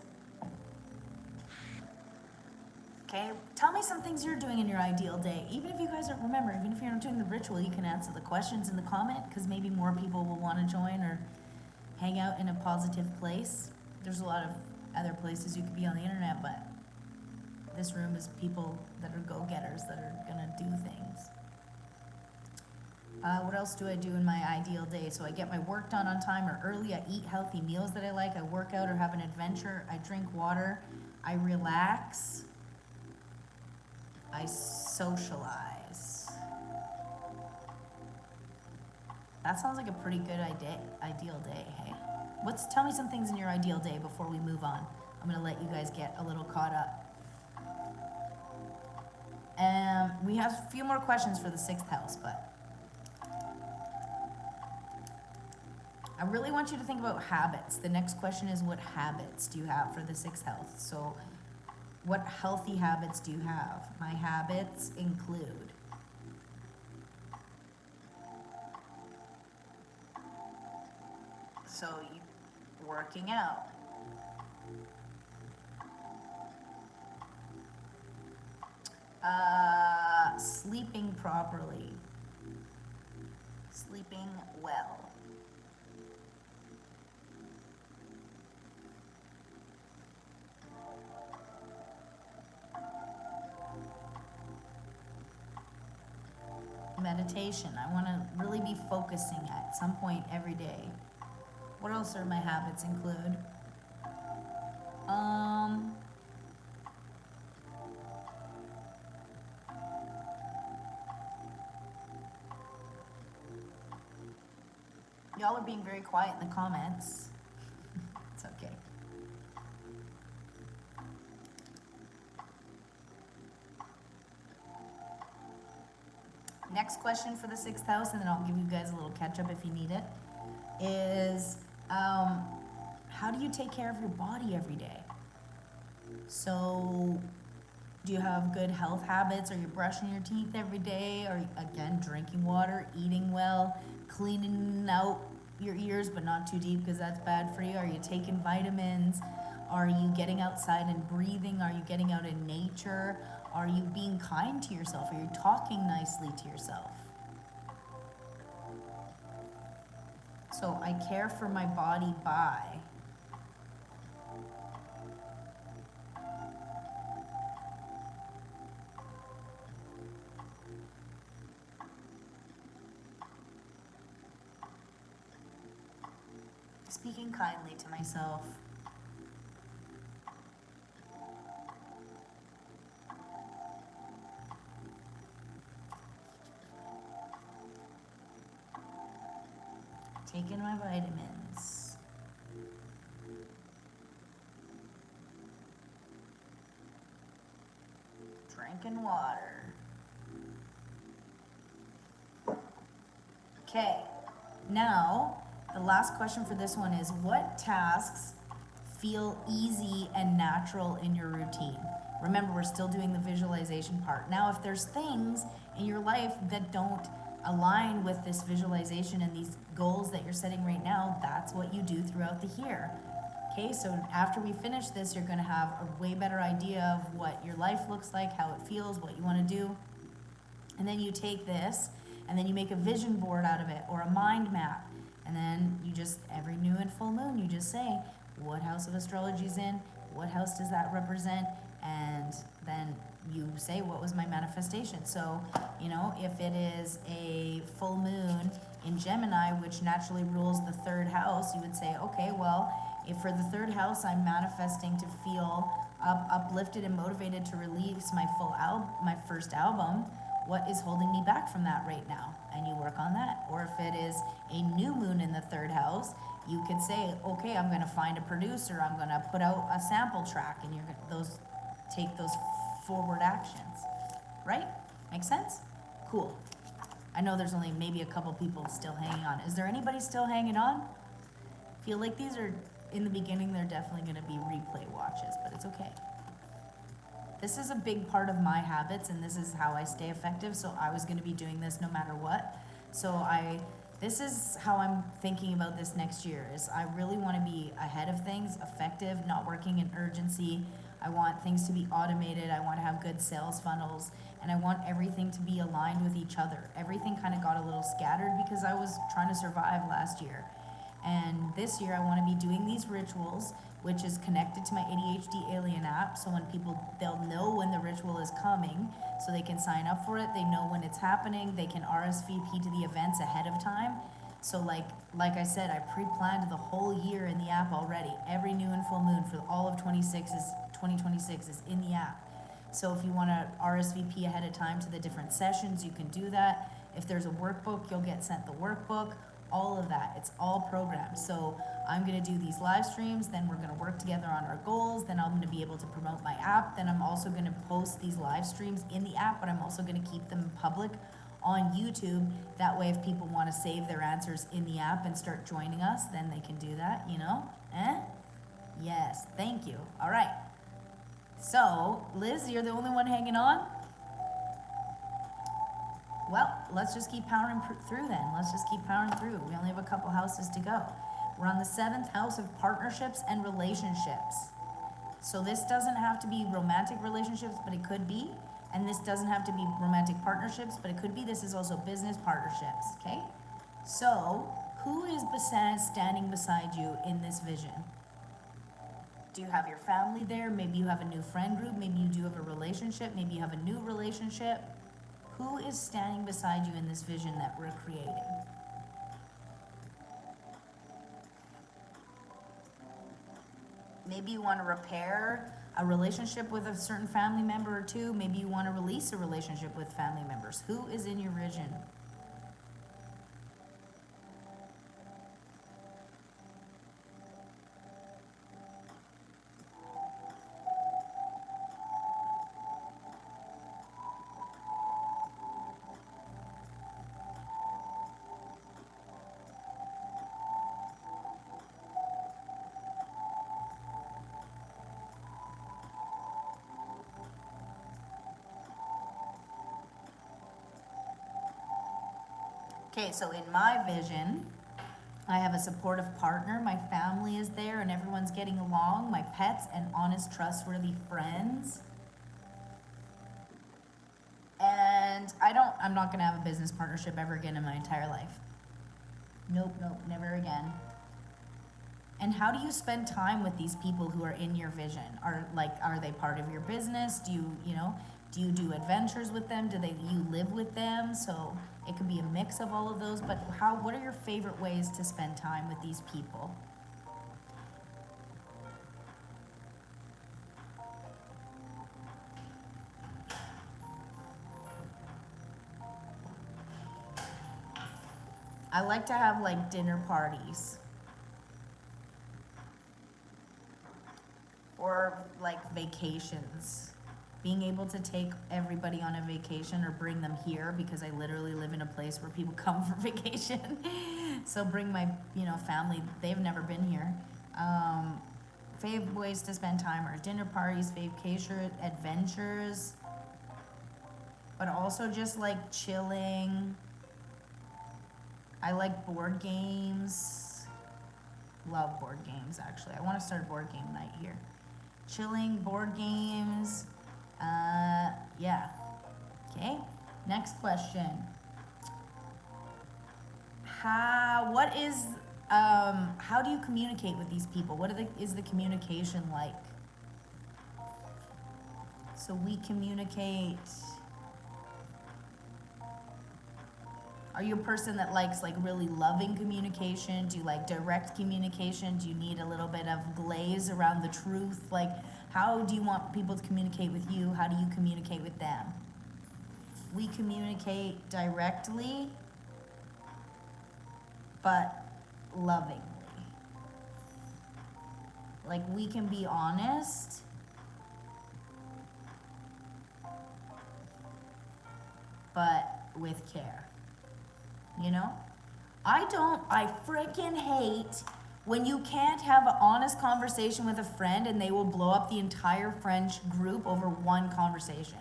Okay, tell me some things you're doing in your ideal day. Even if you guys don't remember, even if you're not doing the ritual, you can answer the questions in the comment because maybe more people will want to join or hang out in a positive place. There's a lot of other places you could be on the internet, but this room is people that are go-getters that are gonna do things. What else do I do in my ideal day? So I get my work done on time or early. I eat healthy meals that I like. I work out or have an adventure. I drink water. I relax. I socialize. That sounds like a pretty good ideal day, hey? Tell me some things in your ideal day before we move on. I'm gonna let you guys get a little caught up. We have a few more questions for the 6th house, but I really want you to think about habits. The next question is, what habits do you have for the 6th house? So what healthy habits do you have? My habits include working out, sleeping properly, sleeping well, meditation. I want to really be focusing at some point every day. What else are my habits include? Y'all are being very quiet in the comments. It's okay. Next question for the 6th house, and then I'll give you guys a little catch up if you need it, is how do you take care of your body every day? So do you have good health habits? Are you brushing your teeth every day? Are you, again, drinking water, eating well, cleaning out your ears, but not too deep because that's bad for you? Are you taking vitamins? Are you getting outside and breathing? Are you getting out in nature? Are you being kind to yourself? Are you talking nicely to yourself? So I care for my body by speaking kindly to myself, taking my vitamins, drinking water. Okay, now the last question for this one is, what tasks feel easy and natural in your routine? Remember, we're still doing the visualization part. Now, if there's things in your life that don't align with this visualization and these goals that you're setting right now, that's what you do throughout the year. Okay, so after we finish this, you're gonna have a way better idea of what your life looks like, how it feels, what you wanna do. And then you take this, and then you make a vision board out of it, or a mind map. And then you just, every new and full moon, you just say, what house of astrology is in, what house does that represent, and then you say, what was my manifestation? So, you know, if it is a full moon in Gemini, which naturally rules the 3rd house, you would say, okay, well, if for the 3rd house I'm manifesting to feel uplifted and motivated to release my my first album, what is holding me back from that right now? And you work on that. Or if it is a new moon in the 3rd house, you could say, okay, I'm gonna find a producer, I'm gonna put out a sample track, and you're gonna take those forward actions, right? Make sense? Cool. I know there's only maybe a couple people still hanging on. Is there anybody still hanging on? Feel like these are, in the beginning, they're definitely gonna be replay watches, but it's okay. This is a big part of my habits, and this is how I stay effective, so I was gonna be doing this no matter what. So this is how I'm thinking about this next year, is I really wanna be ahead of things, effective, not working in urgency. I want things to be automated, I wanna have good sales funnels, and I want everything to be aligned with each other. Everything kind of got a little scattered because I was trying to survive last year. And this year I wanna be doing these rituals, which is connected to my ADHD Alien app, so when people, they'll know when the ritual is coming, so they can sign up for it, they know when it's happening, they can RSVP to the events ahead of time. So like I said, I pre-planned the whole year in the app already. Every new and full moon for all of 2026 is in the app. So if you wanna RSVP ahead of time to the different sessions, you can do that. If there's a workbook, you'll get sent the workbook. all of that. It's all programmed. So I'm going to do these live streams, then we're going to work together on our goals, then I'm going to be able to promote my app, then I'm also going to post these live streams in the app, but I'm also going to keep them public on YouTube. That way if people want to save their answers in the app and start joining us, then they can do that, you know? Yes, thank you. All right. So, Liz, you're the only one hanging on? Well, let's just keep powering through then. Let's just keep powering through. We only have a couple houses to go. We're on the 7th house of partnerships and relationships. So this doesn't have to be romantic relationships, but it could be. And this doesn't have to be romantic partnerships, but it could be. This is also business partnerships, okay? So, who is standing beside you in this vision? Do you have your family there? Maybe you have a new friend group. Maybe you do have a relationship. Maybe you have a new relationship. Who is standing beside you in this vision that we're creating? Maybe you want to repair a relationship with a certain family member or two. Maybe you want to release a relationship with family members. Who is in your vision? Okay, so in my vision, I have a supportive partner, my family is there and everyone's getting along, my pets and honest, trustworthy friends. And I'm not gonna have a business partnership ever again in my entire life. Nope, never again. And how do you spend time with these people who are in your vision? Are they part of your business? Do you do adventures with them? You live with them? So it could be a mix of all of those, but what are your favorite ways to spend time with these people? I like to have like dinner parties. Or like vacations. Being able to take everybody on a vacation or bring them here, because I literally live in a place where people come for vacation. So bring my, family, they've never been here. Fave ways to spend time are dinner parties, vacation, adventures, but also just like chilling. I like board games. Love board games, actually. I want to start a board game night here. Chilling, board games. Yeah. Okay. Next question. How do you communicate with these people? Is the communication like? So we communicate. Are you a person that likes like really loving communication? Do you like direct communication? Do you need a little bit of glaze around the truth? Like, how do you want people to communicate with you? How do you communicate with them? We communicate directly, but lovingly. Like, we can be honest, but with care. I freaking hate when you can't have an honest conversation with a friend and they will blow up the entire French group over one conversation.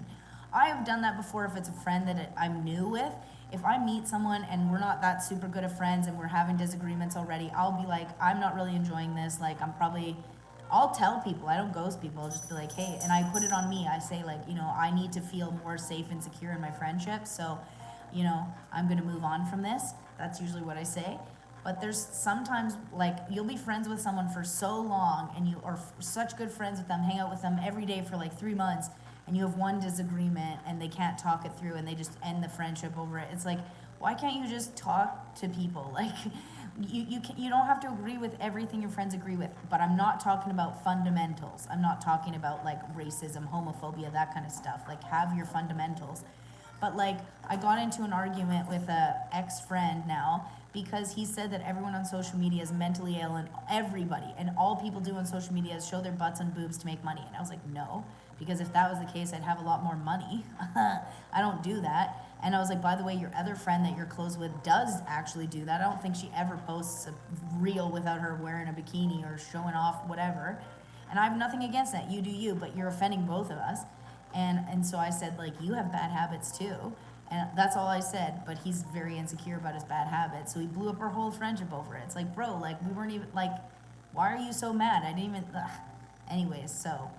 I have done that before if it's a friend that I'm new with. If I meet someone and we're not that super good of friends and we're having disagreements already, I'll be like, I'm not really enjoying this. Like, I'll tell people, I don't ghost people. I'll just be like, hey, and I put it on me. I say like, I need to feel more safe and secure in my friendships. So, I'm gonna move on from this. That's usually what I say. But there's sometimes, like, you'll be friends with someone for so long and you are such good friends with them, hang out with them every day for like 3 months, and you have one disagreement and they can't talk it through and they just end the friendship over it. It's like, why can't you just talk to people? Like, you don't have to agree with everything your friends agree with, but I'm not talking about fundamentals. I'm not talking about like racism, homophobia, that kind of stuff. Like, have your fundamentals. But like, I got into an argument with a ex-friend now because he said that everyone on social media is mentally ill, and everybody, and all people do on social media is show their butts and boobs to make money. And I was like, no, because if that was the case, I'd have a lot more money. I don't do that. And I was like, by the way, your other friend that you're close with does actually do that. I don't think she ever posts a reel without her wearing a bikini or showing off whatever. And I have nothing against that. You do you, but you're offending both of us. And so I said, like, you have bad habits too. And that's all I said, but he's very insecure about his bad habits. So he blew up our whole friendship over it. It's like, bro, like, we weren't even, like, why are you so mad? I didn't even, ugh. Anyways, so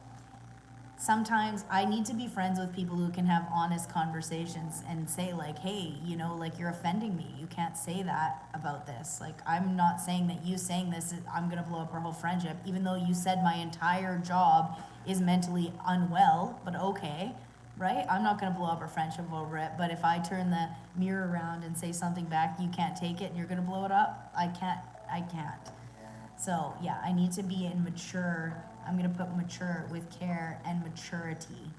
sometimes I need to be friends with people who can have honest conversations and say, like, hey, you know, like, you're offending me. You can't say that about this. Like, I'm not saying that you saying this, I'm going to blow up our whole friendship, even though you said my entire job is mentally unwell, but okay. Right? I'm not going to blow up our friendship over it, but if I turn the mirror around and say something back, you can't take it and you're going to blow it up, I can't. So, yeah, I need to be in mature, I'm going to put mature with care and maturity.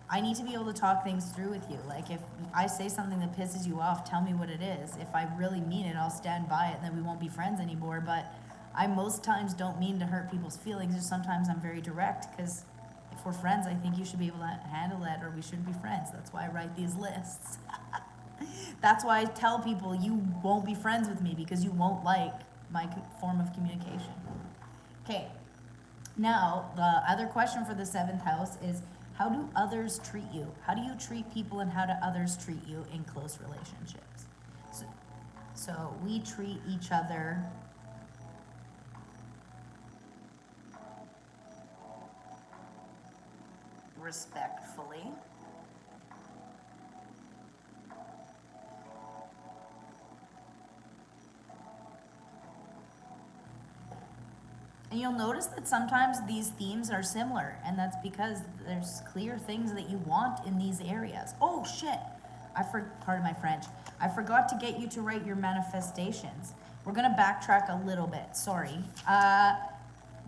I need to be able to talk things through with you. Like, if I say something that pisses you off, tell me what it is. If I really mean it, I'll stand by it, and then we won't be friends anymore. But I most times don't mean to hurt people's feelings, or sometimes I'm very direct, because if we're friends, I think you should be able to handle it, or we shouldn't be friends. That's why I write these lists. That's why I tell people you won't be friends with me, because you won't like my form of communication. Okay, now the other question for the 7th house is, how do others treat you? How do you treat people, and how do others treat you in close relationships? So we treat each other respectfully. And you'll notice that sometimes these themes are similar, and that's because there's clear things that you want in these areas. Oh shit, pardon my French. I forgot to get you to write your manifestations. We're gonna backtrack a little bit, sorry.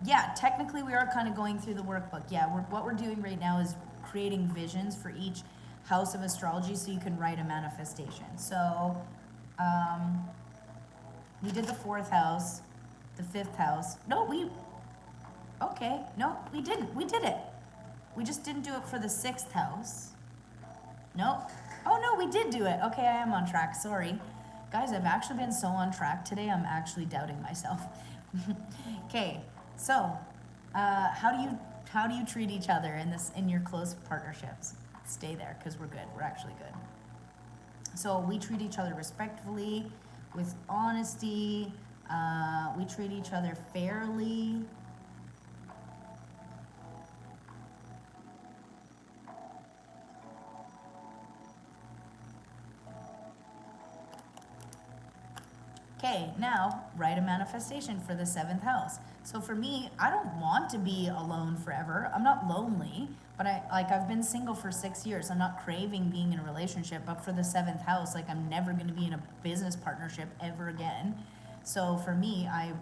Yeah, technically we are kind of going through the workbook. Yeah, what we're doing right now is creating visions for each house of astrology so you can write a manifestation. So we did the 4th house, the 5th house. No, we didn't. We did it. We just didn't do it for the 6th house. No. Oh no, we did do it. Okay, I am on track, sorry. Guys, I've actually been so on track today, I'm actually doubting myself. Okay. So, how do you treat each other in your close partnerships? Stay there, because we're good. We're actually good. So we treat each other respectfully, with honesty. We treat each other fairly. Okay, now write a manifestation for the 7th house. So for me, I don't want to be alone forever. I'm not lonely, but I've been single for 6 years. I'm not craving being in a relationship, but for the 7th house, like, I'm never going to be in a business partnership ever again. So for me, I'm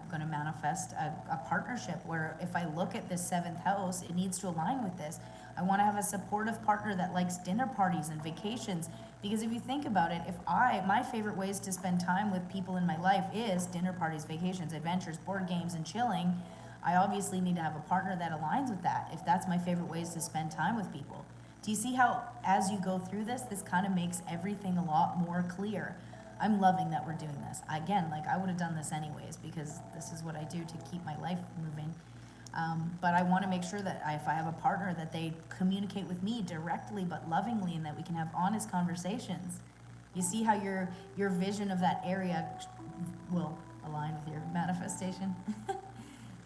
going to manifest a partnership where if I look at this 7th house, it needs to align with this. I want to have a supportive partner that likes dinner parties and vacations. Because if you think about it, my favorite ways to spend time with people in my life is dinner parties, vacations, adventures, board games, and chilling. I obviously need to have a partner that aligns with that, if that's my favorite ways to spend time with people. Do you see how, as you go through this kind of makes everything a lot more clear? I'm loving that we're doing this. Again, like, I would have done this anyways, because this is what I do to keep my life moving. But I want to make sure that if I have a partner, that they communicate with me directly but lovingly, and that we can have honest conversations. You see how your vision of that area will align with your manifestation?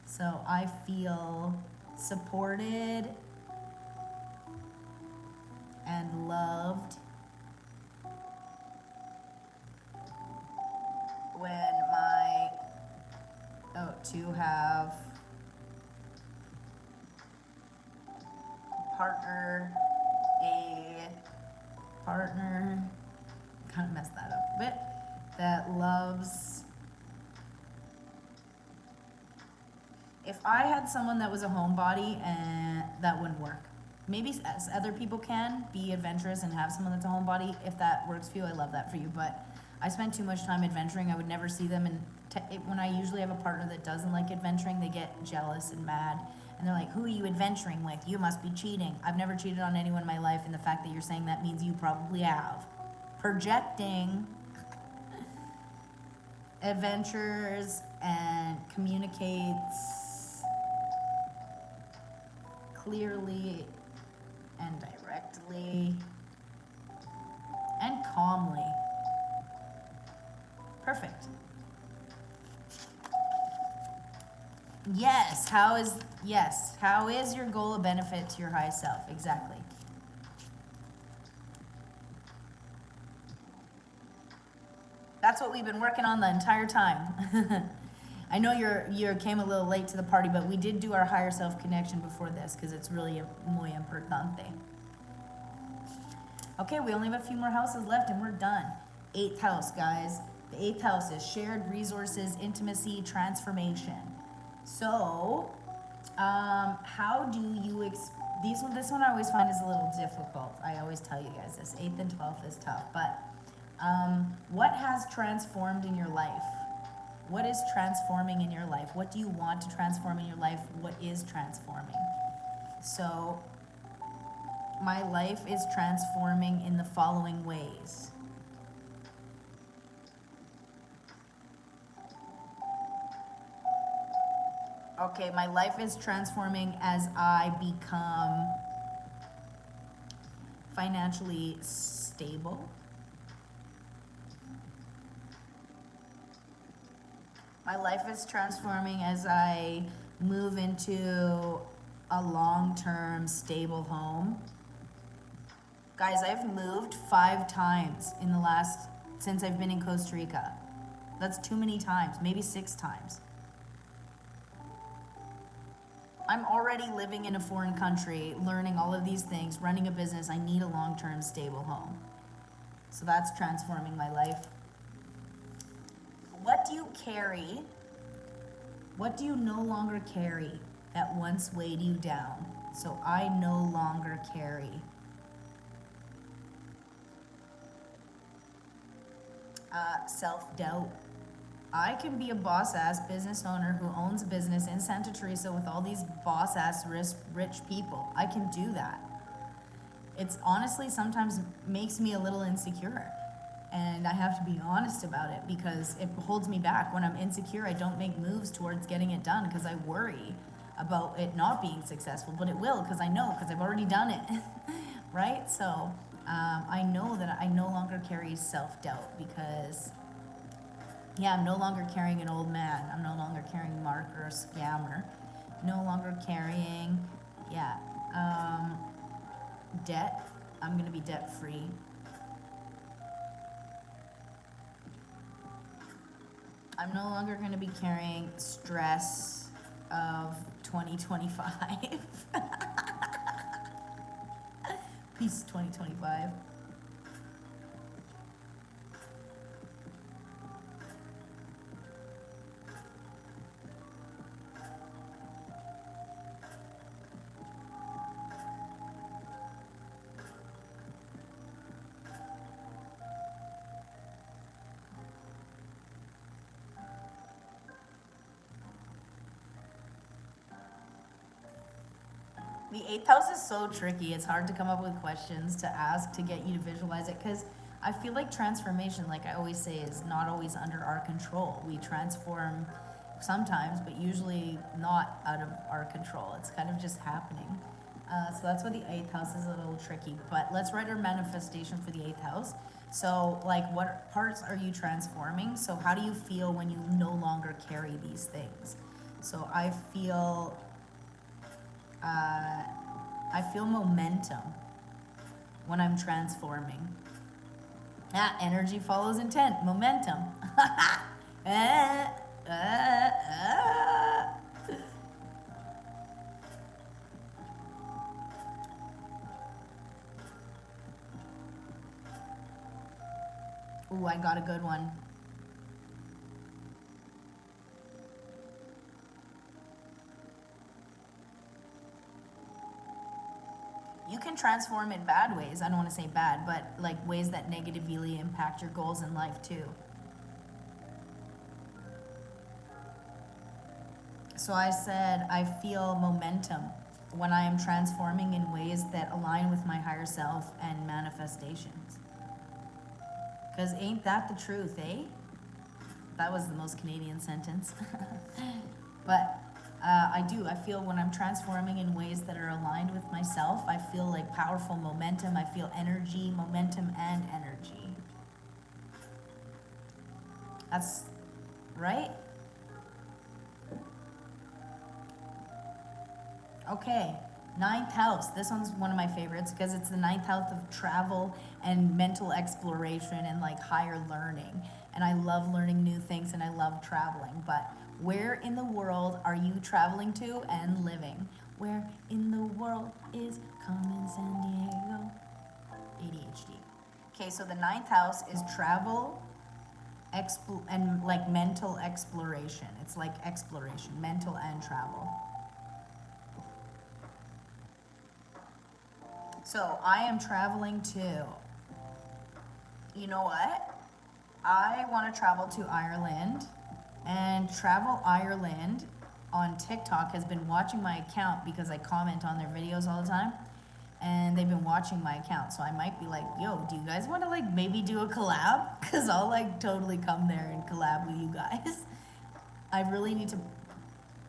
So I feel supported and loved to have a partner, kind of messed that up a bit, that loves. If I had someone that was a homebody, and that wouldn't work. maybe as other people can be adventurous and have someone that's a homebody. If that works for you, I love that for you. But I spend too much time adventuring. I would never see them. And when I usually have a partner that doesn't like adventuring, they get jealous and mad. And they're like, who are you adventuring with? You must be cheating. I've never cheated on anyone in my life. And the fact that you're saying that means you probably have. Projecting. Adventures and communicates clearly and directly and calmly. Perfect. Yes, how is your goal a benefit to your high self? Exactly. That's what we've been working on the entire time. I know you came a little late to the party, but we did do our higher self connection before this because it's really muy importante. Okay, we only have a few more houses left and we're done. 8th house, guys. The 8th house is shared resources, intimacy, transformation. So, how do you this one I always find is a little difficult. I always tell you guys this. 8th and 12th is tough, but what has transformed in your life? What is transforming in your life? What do you want to transform in your life? What is transforming? So, my life is transforming in the following ways. Okay, my life is transforming as I become financially stable. My life is transforming as I move into a long-term stable home. Guys, I've moved 5 times since I've been in Costa Rica. That's too many times, maybe 6 times. I'm already living in a foreign country, learning all of these things, running a business. I need a long-term stable home. So that's transforming my life. What do you carry? What do you no longer carry that once weighed you down? So I no longer carry. Self-doubt. I can be a boss-ass business owner who owns a business in Santa Teresa with all these boss-ass rich people. I can do that. It's honestly sometimes makes me a little insecure. And I have to be honest about it because it holds me back. When I'm insecure, I don't make moves towards getting it done because I worry about it not being successful. But it will because I've already done it, right? So I know that I no longer carry self-doubt because, yeah, I'm no longer carrying an old man. I'm no longer carrying Mark or a scammer. No longer carrying, debt. I'm going to be debt-free. I'm no longer going to be carrying stress of 2025. Peace 2025. The 8th house is so tricky. It's hard to come up with questions to ask to get you to visualize it because I feel like transformation, like I always say, is not always under our control. We transform sometimes, but usually not out of our control. It's kind of just happening. So that's why the 8th house is a little tricky. But let's write our manifestation for the 8th house. So, like, what parts are you transforming? So how do you feel when you no longer carry these things? So I feel momentum when I'm transforming. Energy follows intent. Momentum. Ooh, I got a good one. can transform in bad ways. I don't want to say bad, but like ways that negatively impact your goals in life too. So I said, I feel momentum when I am transforming in ways that align with my higher self and manifestations. Because ain't that the truth, eh? That was the most Canadian sentence. But I do. I feel when I'm transforming in ways that are aligned with myself, I feel like powerful momentum. I feel energy, momentum, and energy. That's right. Okay, ninth house. This one's one of my favorites because it's the ninth house of travel and mental exploration and like higher learning. And I love learning new things and I love traveling. But where in the world are you traveling to and living? Where in the world is Carmen San Diego? ADHD. Okay, so the ninth house is travel and like mental exploration. It's like exploration, mental and travel. So I am traveling to, you know what? I want to travel to Ireland, and Travel Ireland on TikTok has been watching my account because I comment on their videos all the time, and they've been watching my account. So I might be like, yo, do you guys want to like maybe do a collab? Because I'll like totally come there and collab with you guys. I really need to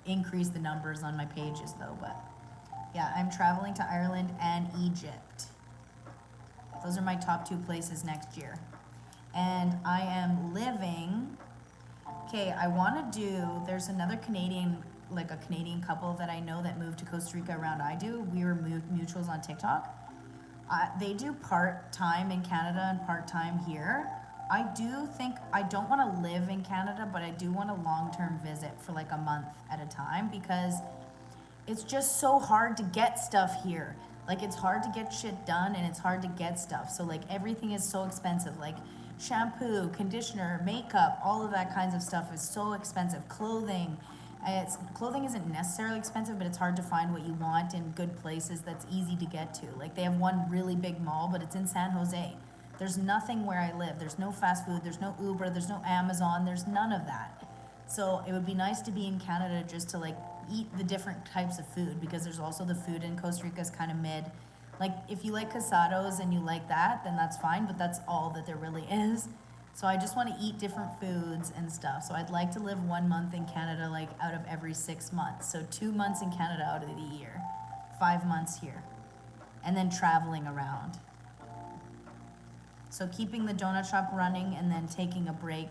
increase the numbers on my pages though, but yeah, I'm traveling to Ireland and Egypt. Those are my top 2 places next year. And I am living, okay, I want to do, there's another Canadian, like a Canadian couple that I know that moved to Costa Rica around I do. We were mutuals on TikTok. They do part-time in Canada and part-time here. I do think, I don't want to live in Canada, but I do want a long-term visit for like a month at a time because it's just so hard to get stuff here. Like it's hard to get shit done and it's hard to get stuff. So like everything is so expensive. Like shampoo, conditioner, makeup, all of that kinds of stuff is so expensive. Clothing isn't necessarily expensive, but it's hard to find what you want in good places that's easy to get to. Like they have one really big mall, but it's in San Jose. There's nothing where I live. There's no fast food, there's no Uber, there's no Amazon, there's none of that. So it would be nice to be in Canada just to like eat the different types of food, because there's also the food in Costa Rica is kind of mid. Like if you like casados and you like that, then that's fine, but that's all that there really is. So I just want to eat different foods and stuff. So I'd like to live 1 month in Canada, like out of every 6 months. So 2 months in Canada out of the year, 5 months here, and then traveling around. So keeping the donut shop running and then taking a break,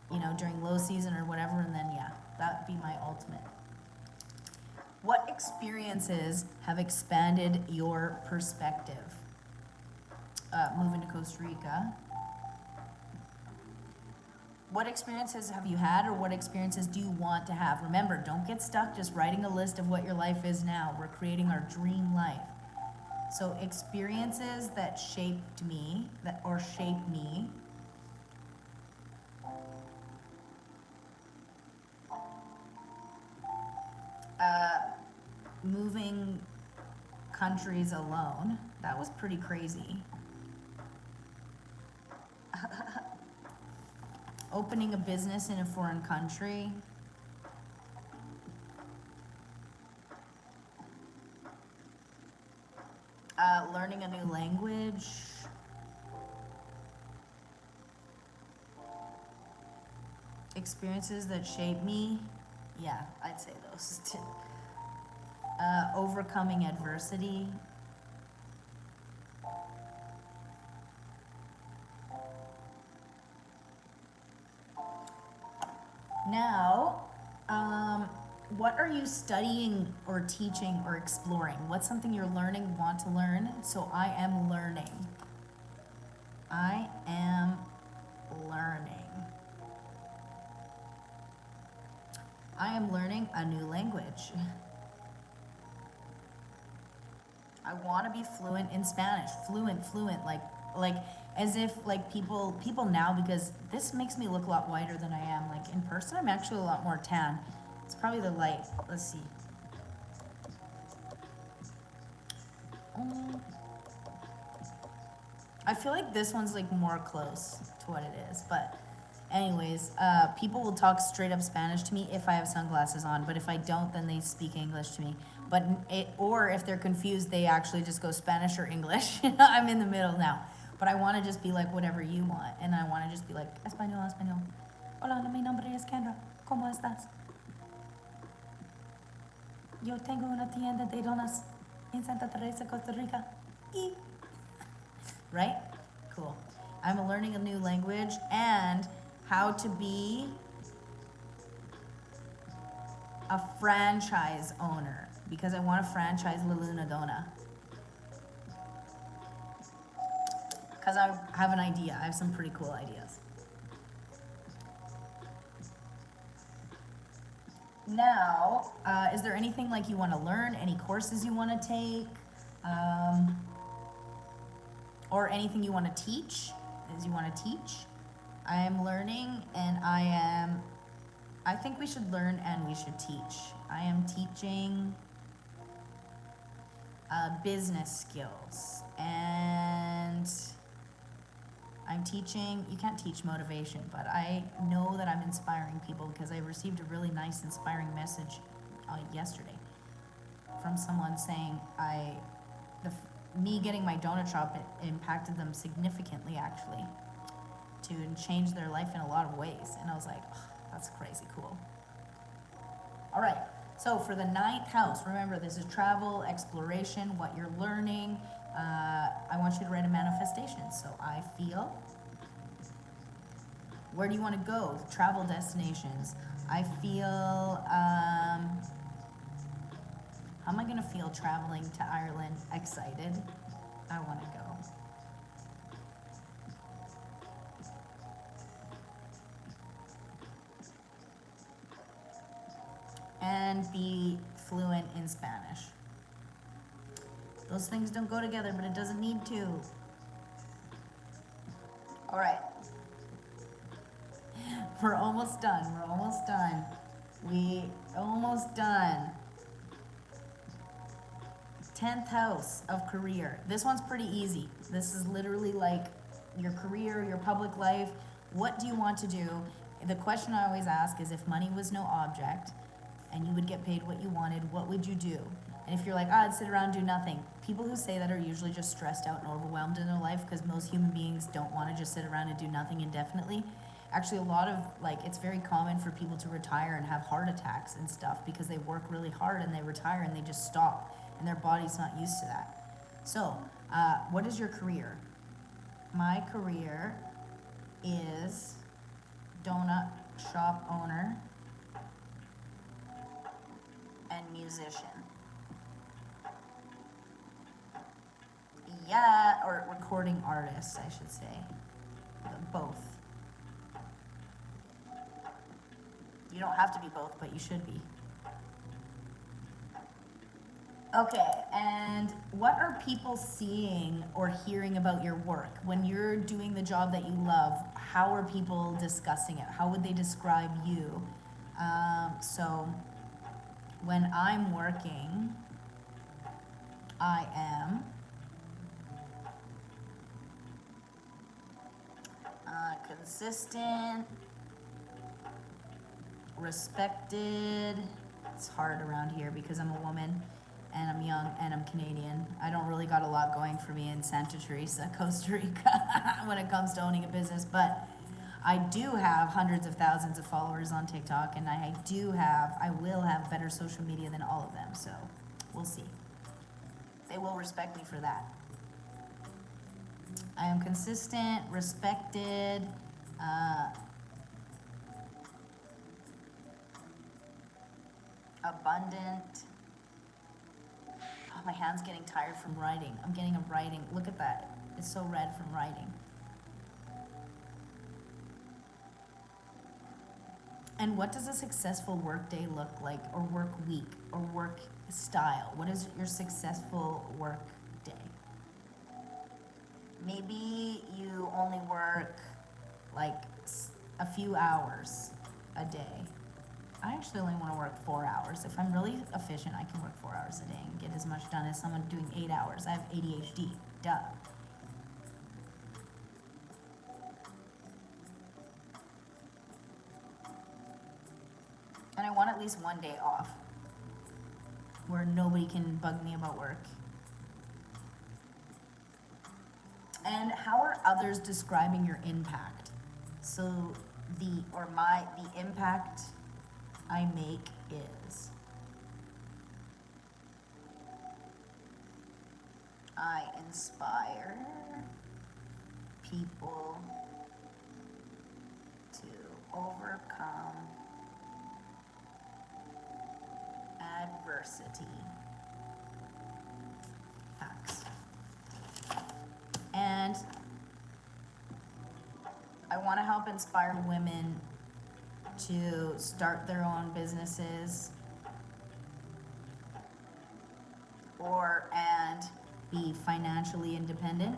you know, during low season or whatever, and then yeah, that'd be my ultimate. What experiences have expanded your perspective? Moving to Costa Rica. What experiences have you had, or what experiences do you want to have? Remember, don't get stuck just writing a list of what your life is now. We're creating our dream life. So experiences that shaped me, or shape me. Moving countries alone. That was pretty crazy. Opening a business in a foreign country. Learning a new language. Experiences that shape me. Yeah, I'd say those two. Overcoming adversity. Now, what are you studying or teaching or exploring? What's something you're learning, want to learn? So I am learning. I am learning. I am learning a new language. I want to be fluent in Spanish. Fluent, like as if like people now, because this makes me look a lot whiter than I am. Like in person, I'm actually a lot more tan. It's probably the light. Let's see. Mm, I feel like this one's like more close to what it is, but anyways, people will talk straight up Spanish to me if I have sunglasses on, but if I don't, then they speak English to me. But or if they're confused, they actually just go Spanish or English. I'm in the middle now. But I want to just be like whatever you want, and I want to just be like español, español. Hola, mi nombre es Kendra. ¿Cómo estás? Yo tengo una tienda de donas in Santa Teresa, Costa Rica. Y right? Cool. I'm learning a new language and how to be a franchise owner because I want to franchise La Luna Donna. Because I have an idea. I have some pretty cool ideas. Now, is there anything like you want to learn? Any courses you want to take? Or anything you want to teach? Is you want to teach? I am learning and I think we should learn and we should teach. I am teaching business skills and I'm teaching, you can't teach motivation, but I know that I'm inspiring people because I received a really nice inspiring message yesterday from someone saying me getting my donut shop impacted them significantly actually to change their life in a lot of ways. And I was like, oh, that's crazy cool. All right, so for the 9th house, remember this is travel, exploration, what you're learning. I want you to write a manifestation. So I feel, where do you want to go? Travel destinations. I feel, how am I going to feel traveling to Ireland? Excited. I want to go. And be fluent in Spanish. Those things don't go together, but it doesn't need to. All right. We're almost done. We're almost done. We almost done. 10th house of career. This one's pretty easy. This is literally like your career, your public life. What do you want to do? The question I always ask is if money was no object and you would get paid what you wanted, what would you do? And if you're like, I'd sit around and do nothing. People who say that are usually just stressed out and overwhelmed in their life because most human beings don't want to just sit around and do nothing indefinitely. Actually, a lot of, it's very common for people to retire and have heart attacks and stuff because they work really hard and they retire and they just stop and their body's not used to that. So, what is your career? My career is donut shop owner and musician. Yeah, or recording artist, I should say. Both. You don't have to be both, but you should be. Okay, and what are people seeing or hearing about your work? When you're doing the job that you love, how are people discussing it? How would they describe you? So, when I'm working, I am consistent, respected. It's hard around here because I'm a woman and I'm young and I'm Canadian. I don't really got a lot going for me in Santa Teresa, Costa Rica when it comes to owning a business, but I do have hundreds of thousands of followers on TikTok and I will have better social media than all of them, so we'll see. They will respect me for that. I am consistent, respected, abundant. Oh, my hand's getting tired from writing. I'm getting a writing. Look at that. It's so red from writing. And what does a successful work day look like, or work week, or work style? What is your successful work day? Maybe you only work like a few hours a day. I actually only want to work 4 hours. If I'm really efficient, I can work 4 hours a day and get as much done as someone doing 8 hours. I have ADHD. Duh. And I want at least one day off where nobody can bug me about work. And how are others describing your impact? So the impact I make is I inspire people to overcome adversity. Facts. And I want to help inspire women to start their own businesses and be financially independent,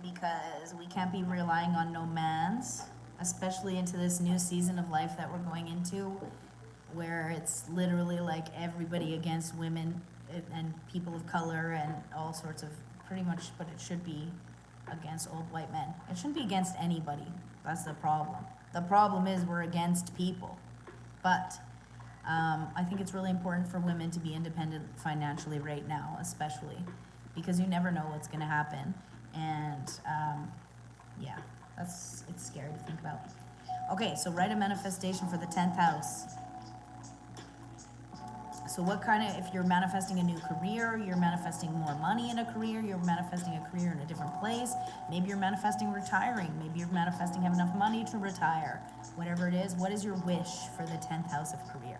because we can't be relying on no man's, especially into this new season of life that we're going into, where it's literally like everybody against women and people of color and all sorts of, pretty much, but it should be against old white men. It shouldn't be against anybody. That's the problem. The problem is we're against people. But I think it's really important for women to be independent financially right now, especially because you never know what's going to happen. And yeah, it's scary to think about. Okay, so write a manifestation for the 10th house. So what kind of, if you're manifesting a new career, you're manifesting more money in a career, you're manifesting a career in a different place, maybe you're manifesting retiring, maybe you're manifesting have enough money to retire, whatever it is, what is your wish for the 10th house of career?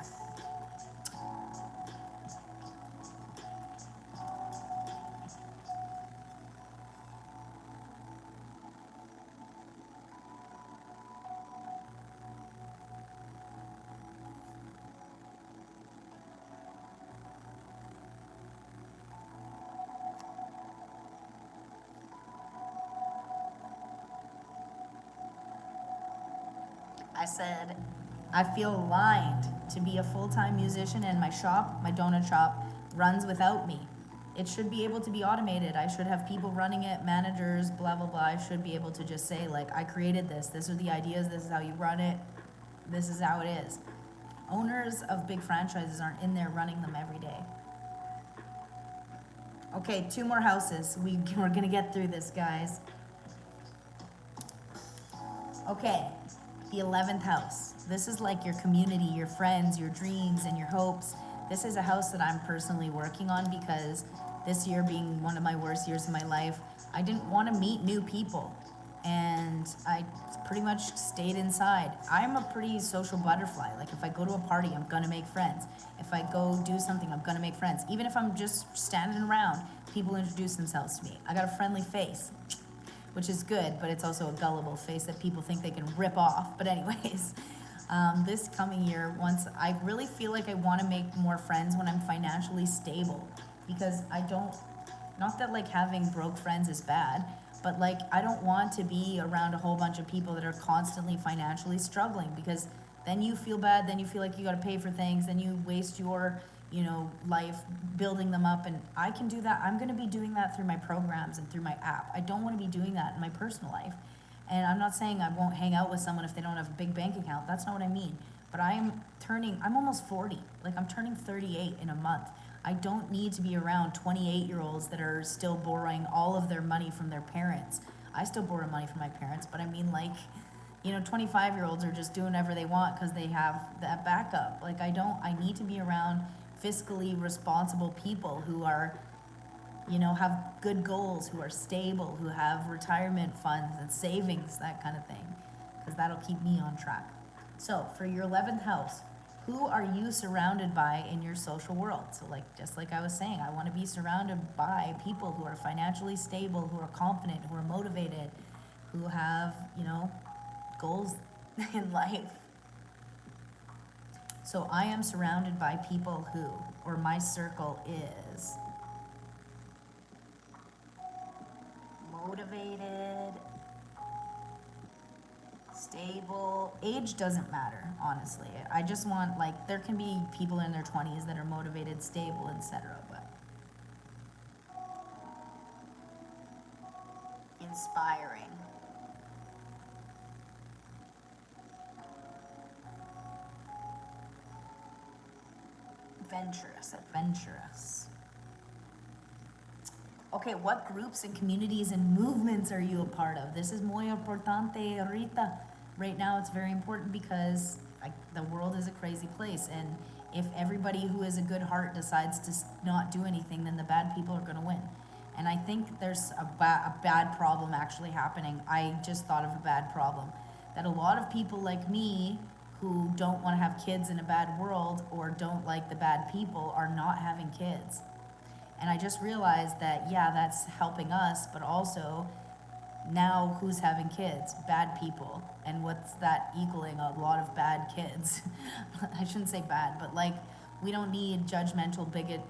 I said, I feel aligned to be a full-time musician, and my shop, my donut shop, runs without me. It should be able to be automated. I should have people running it, managers, blah, blah, blah. I should be able to just say, like, I created this. This are the ideas. This is how you run it. This is how it is. Owners of big franchises aren't in there running them every day. Okay, 2 more houses. We're going to get through this, guys. Okay. The 11th house. This is like your community, your friends, your dreams, and your hopes. This is a house that I'm personally working on because this year being one of my worst years of my life, I didn't want to meet new people. And I pretty much stayed inside. I'm a pretty social butterfly. Like if I go to a party, I'm gonna make friends. If I go do something, I'm gonna make friends. Even if I'm just standing around, people introduce themselves to me. I got a friendly face, which is good, but it's also a gullible face that people think they can rip off. But anyways, this coming year, I really feel like I want to make more friends when I'm financially stable, because not that like having broke friends is bad, but like I don't want to be around a whole bunch of people that are constantly financially struggling, because then you feel bad, then you feel like you got to pay for things, then you waste your life building them up. And I can do that. I'm going to be doing that through my programs and through my app. I don't want to be doing that in my personal life. And I'm not saying I won't hang out with someone if they don't have a big bank account. That's not what I mean. But I'm almost 40. Like I'm turning 38 in a month. I don't need to be around 28-year-olds that are still borrowing all of their money from their parents. I still borrow money from my parents, but I mean 25-year-olds are just doing whatever they want because they have that backup. Like I need to be around fiscally responsible people who are, have good goals, who are stable, who have retirement funds and savings, that kind of thing, because that'll keep me on track. So for your 11th house, who are you surrounded by in your social world? So just like I was saying, I want to be surrounded by people who are financially stable, who are confident, who are motivated, who have, goals in life. So I am surrounded by people or my circle is motivated, Stable. Age doesn't matter, honestly. I just want, like, there can be people in their 20s that are motivated, stable, etc. But inspiring. Adventurous. Okay, what groups and communities and movements are you a part of? This is muy importante, Rita. Right now, it's very important because the world is a crazy place, and if everybody who has a good heart decides to not do anything, then the bad people are going to win. And I think there's a bad problem actually happening. I just thought of a bad problem. That a lot of people like me who don't want to have kids in a bad world or don't like the bad people are not having kids. And I just realized that, yeah, that's helping us, but also now who's having kids? Bad people. And what's that equaling? A lot of bad kids. I shouldn't say bad, but like, we don't need judgmental, bigot,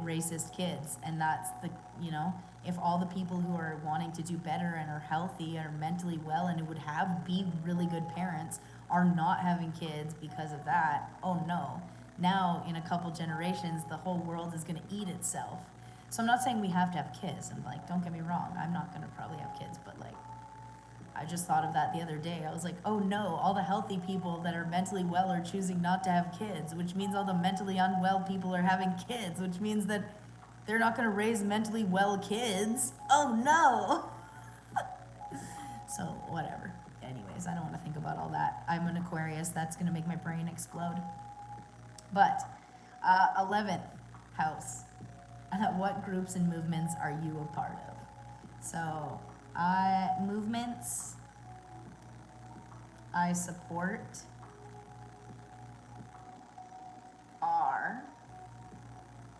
racist kids. And that's the, you know, if all the people who are wanting to do better and are healthy, are mentally well, and who would be really good parents, are not having kids because of that, oh no. Now, in a couple generations, the whole world is gonna eat itself. So I'm not saying we have to have kids, and like, don't get me wrong, I'm not gonna probably have kids, but like, I just thought of that the other day. I was like, oh no, all the healthy people that are mentally well are choosing not to have kids, which means all the mentally unwell people are having kids, which means that they're not gonna raise mentally well kids. Oh no! So, whatever. Anyways, I don't wanna think about all that. I'm an Aquarius, that's gonna make my brain explode. But, 11th house. What groups and movements are you a part of? So, movements I support are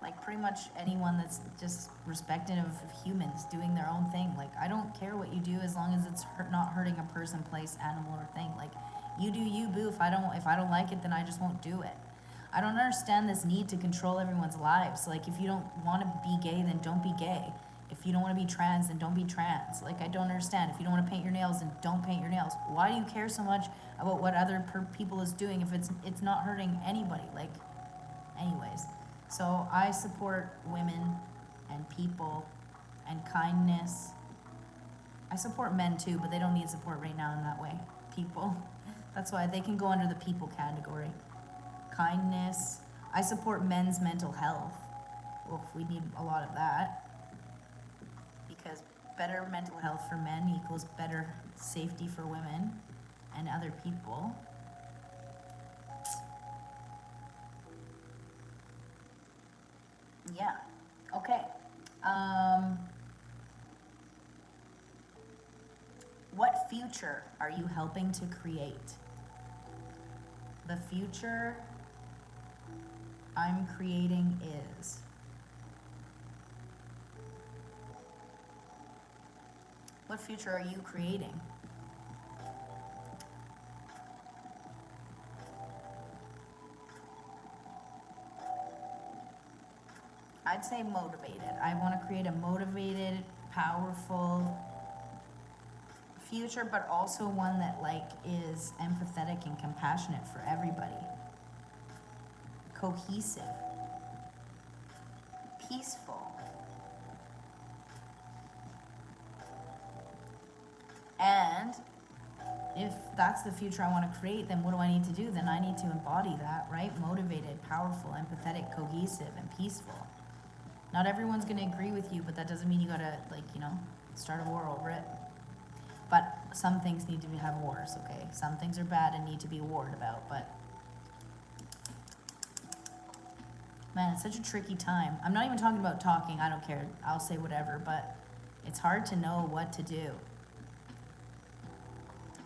like pretty much anyone that's just respecting of humans doing their own thing. Like, I don't care what you do as long as it's not hurting a person, place, animal, or thing. Like, you do you, boo. If I don't like it, then I just won't do it. I don't understand this need to control everyone's lives. Like, if you don't want to be gay, then don't be gay. If you don't want to be trans, then don't be trans. Like, I don't understand. If you don't want to paint your nails, then don't paint your nails. Why do you care so much about what other people is doing if it's not hurting anybody? Like, anyways. So I support women and people and kindness. I support men too, but they don't need support right now in that way. People. That's why they can go under the people category. Kindness. I support men's mental health. Well, we need a lot of that. Because better mental health for men equals better safety for women and other people. Yeah. Okay. What future are you helping to create? The future I'm creating is. What future are you creating? I'd say motivated. I want to create a motivated, powerful future, but also one that like is empathetic and compassionate for everybody. Cohesive. Peaceful. And if that's the future I want to create, then what do I need to do? Then I need to embody that, right? Motivated, powerful, empathetic, cohesive, and peaceful. Not everyone's going to agree with you, but that doesn't mean you gotta, like, you know, start a war over it. But some things need to have wars, okay? Some things are bad and need to be warred about, but man, it's such a tricky time. I'm not even talking about talking, I don't care. I'll say whatever, but it's hard to know what to do.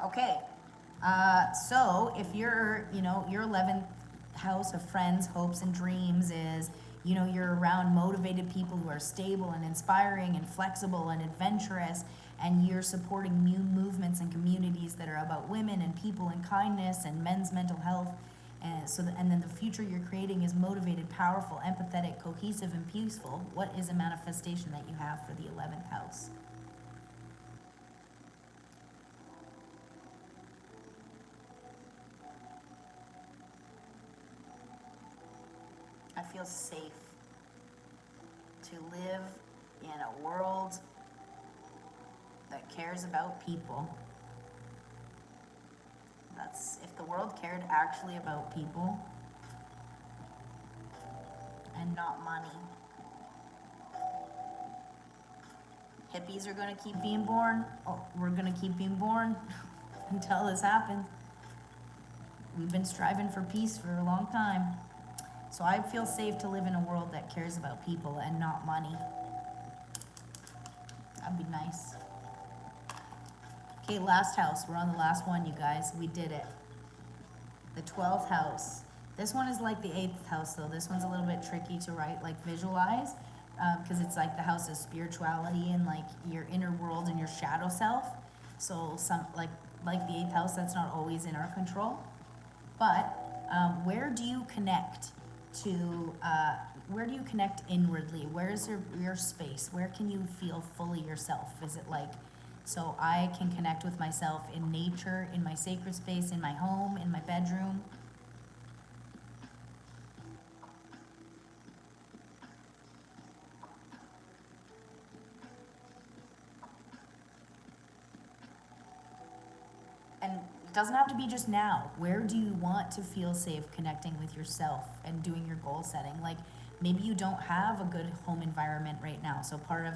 Okay, so if you're, you know, your 11th house of friends, hopes, and dreams is, you know, you're around motivated people who are stable and inspiring and flexible and adventurous, and you're supporting new movements and communities that are about women and people and kindness and men's mental health. And then the future you're creating is motivated, powerful, empathetic, cohesive, and peaceful. What is a manifestation that you have for the 11th house? feel safe to live in a world that cares about people. That's, if the world cared actually about people and not money. Hippies are gonna keep being born. Oh, we're gonna keep being born until this happens. We've been striving for peace for a long time. So I feel safe to live in a world that cares about people and not money. That'd be nice. Okay, last house. We're on the last one, you guys. We did it. The 12th house. This one is like the 8th house, though. This one's a little bit tricky to write, like visualize, because it's like the house of spirituality and like your inner world and your shadow self. So some like the 8th house, that's not always in our control. But where do you connect to? Where do you connect inwardly? Where is your space? Where can you feel fully yourself? Is it like, so I can connect with myself in nature, in my sacred space, in my home, in my bedroom? And it doesn't have to be just now. Where do you want to feel safe connecting with yourself and doing your goal setting? Like maybe you don't have a good home environment right now. So part of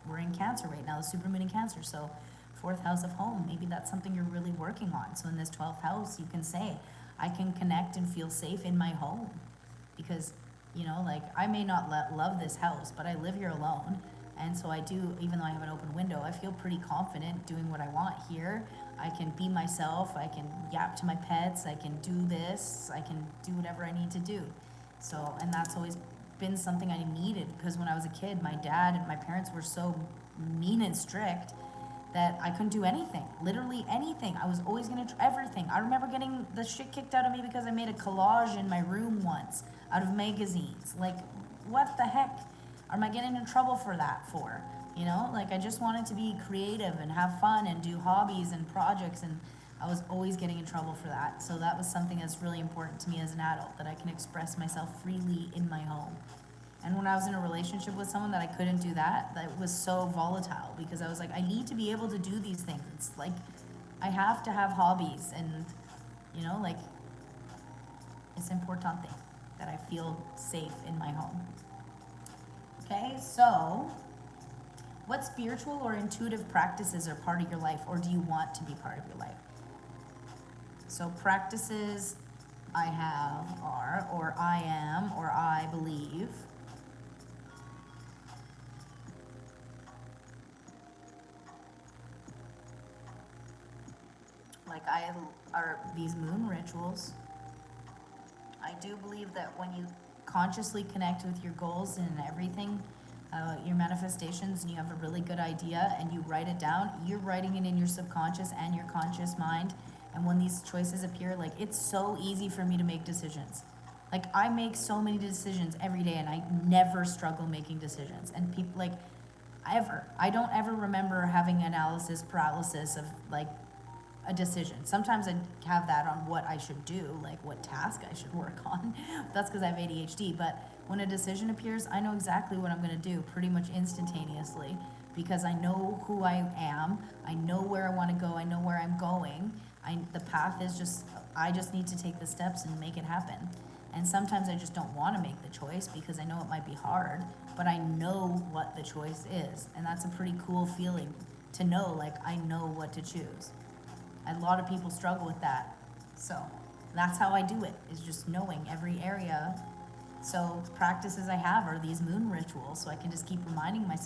we're in Cancer right now, the Supermoon in Cancer. So 4th house of home, maybe that's something you're really working on. So in this 12th house, you can say, I can connect and feel safe in my home. Because, you know, like I may not love this house, but I live here alone. And so I do, even though I have an open window, I feel pretty confident doing what I want here. I can be myself, I can yap to my pets, I can do this, I can do whatever I need to do. So, and that's always been something I needed, because when I was a kid, my dad and my parents were so mean and strict that I couldn't do anything, literally anything. I was always gonna try everything. I remember getting the shit kicked out of me because I made a collage in my room once out of magazines. Like, what the heck am I getting in trouble for that for? You know, like I just wanted to be creative and have fun and do hobbies and projects, and I was always getting in trouble for that. So that was something that's really important to me as an adult, that I can express myself freely in my home. And when I was in a relationship with someone that I couldn't do that, that was so volatile, because I was like, I need to be able to do these things. It's like, I have to have hobbies, and, you know, like, it's important that I feel safe in my home. Okay, so what spiritual or intuitive practices are part of your life, or do you want to be part of your life? So practices I have are, or I am, or I believe. Like are these moon rituals. I do believe that when you consciously connect with your goals and everything, your manifestations, and you have a really good idea and you write it down, you're writing it in your subconscious and your conscious mind. And when these choices appear, like, it's so easy for me to make decisions. Like, I make so many decisions every day, and I never struggle making decisions. And people, like, I don't ever remember having analysis paralysis of, like, a decision. Sometimes I have that on what I should do, like what task I should work on. That's because I have ADHD. But when a decision appears, I know exactly what I'm going to do pretty much instantaneously, because I know who I am. I know where I want to go. I know where I'm going. The path is just, I just need to take the steps and make it happen. And sometimes I just don't want to make the choice because I know it might be hard, but I know what the choice is. And that's a pretty cool feeling to know, like, I know what to choose. A lot of people struggle with that. So that's how I do it, is just knowing every area. So practices I have are these moon rituals, so I can just keep reminding myself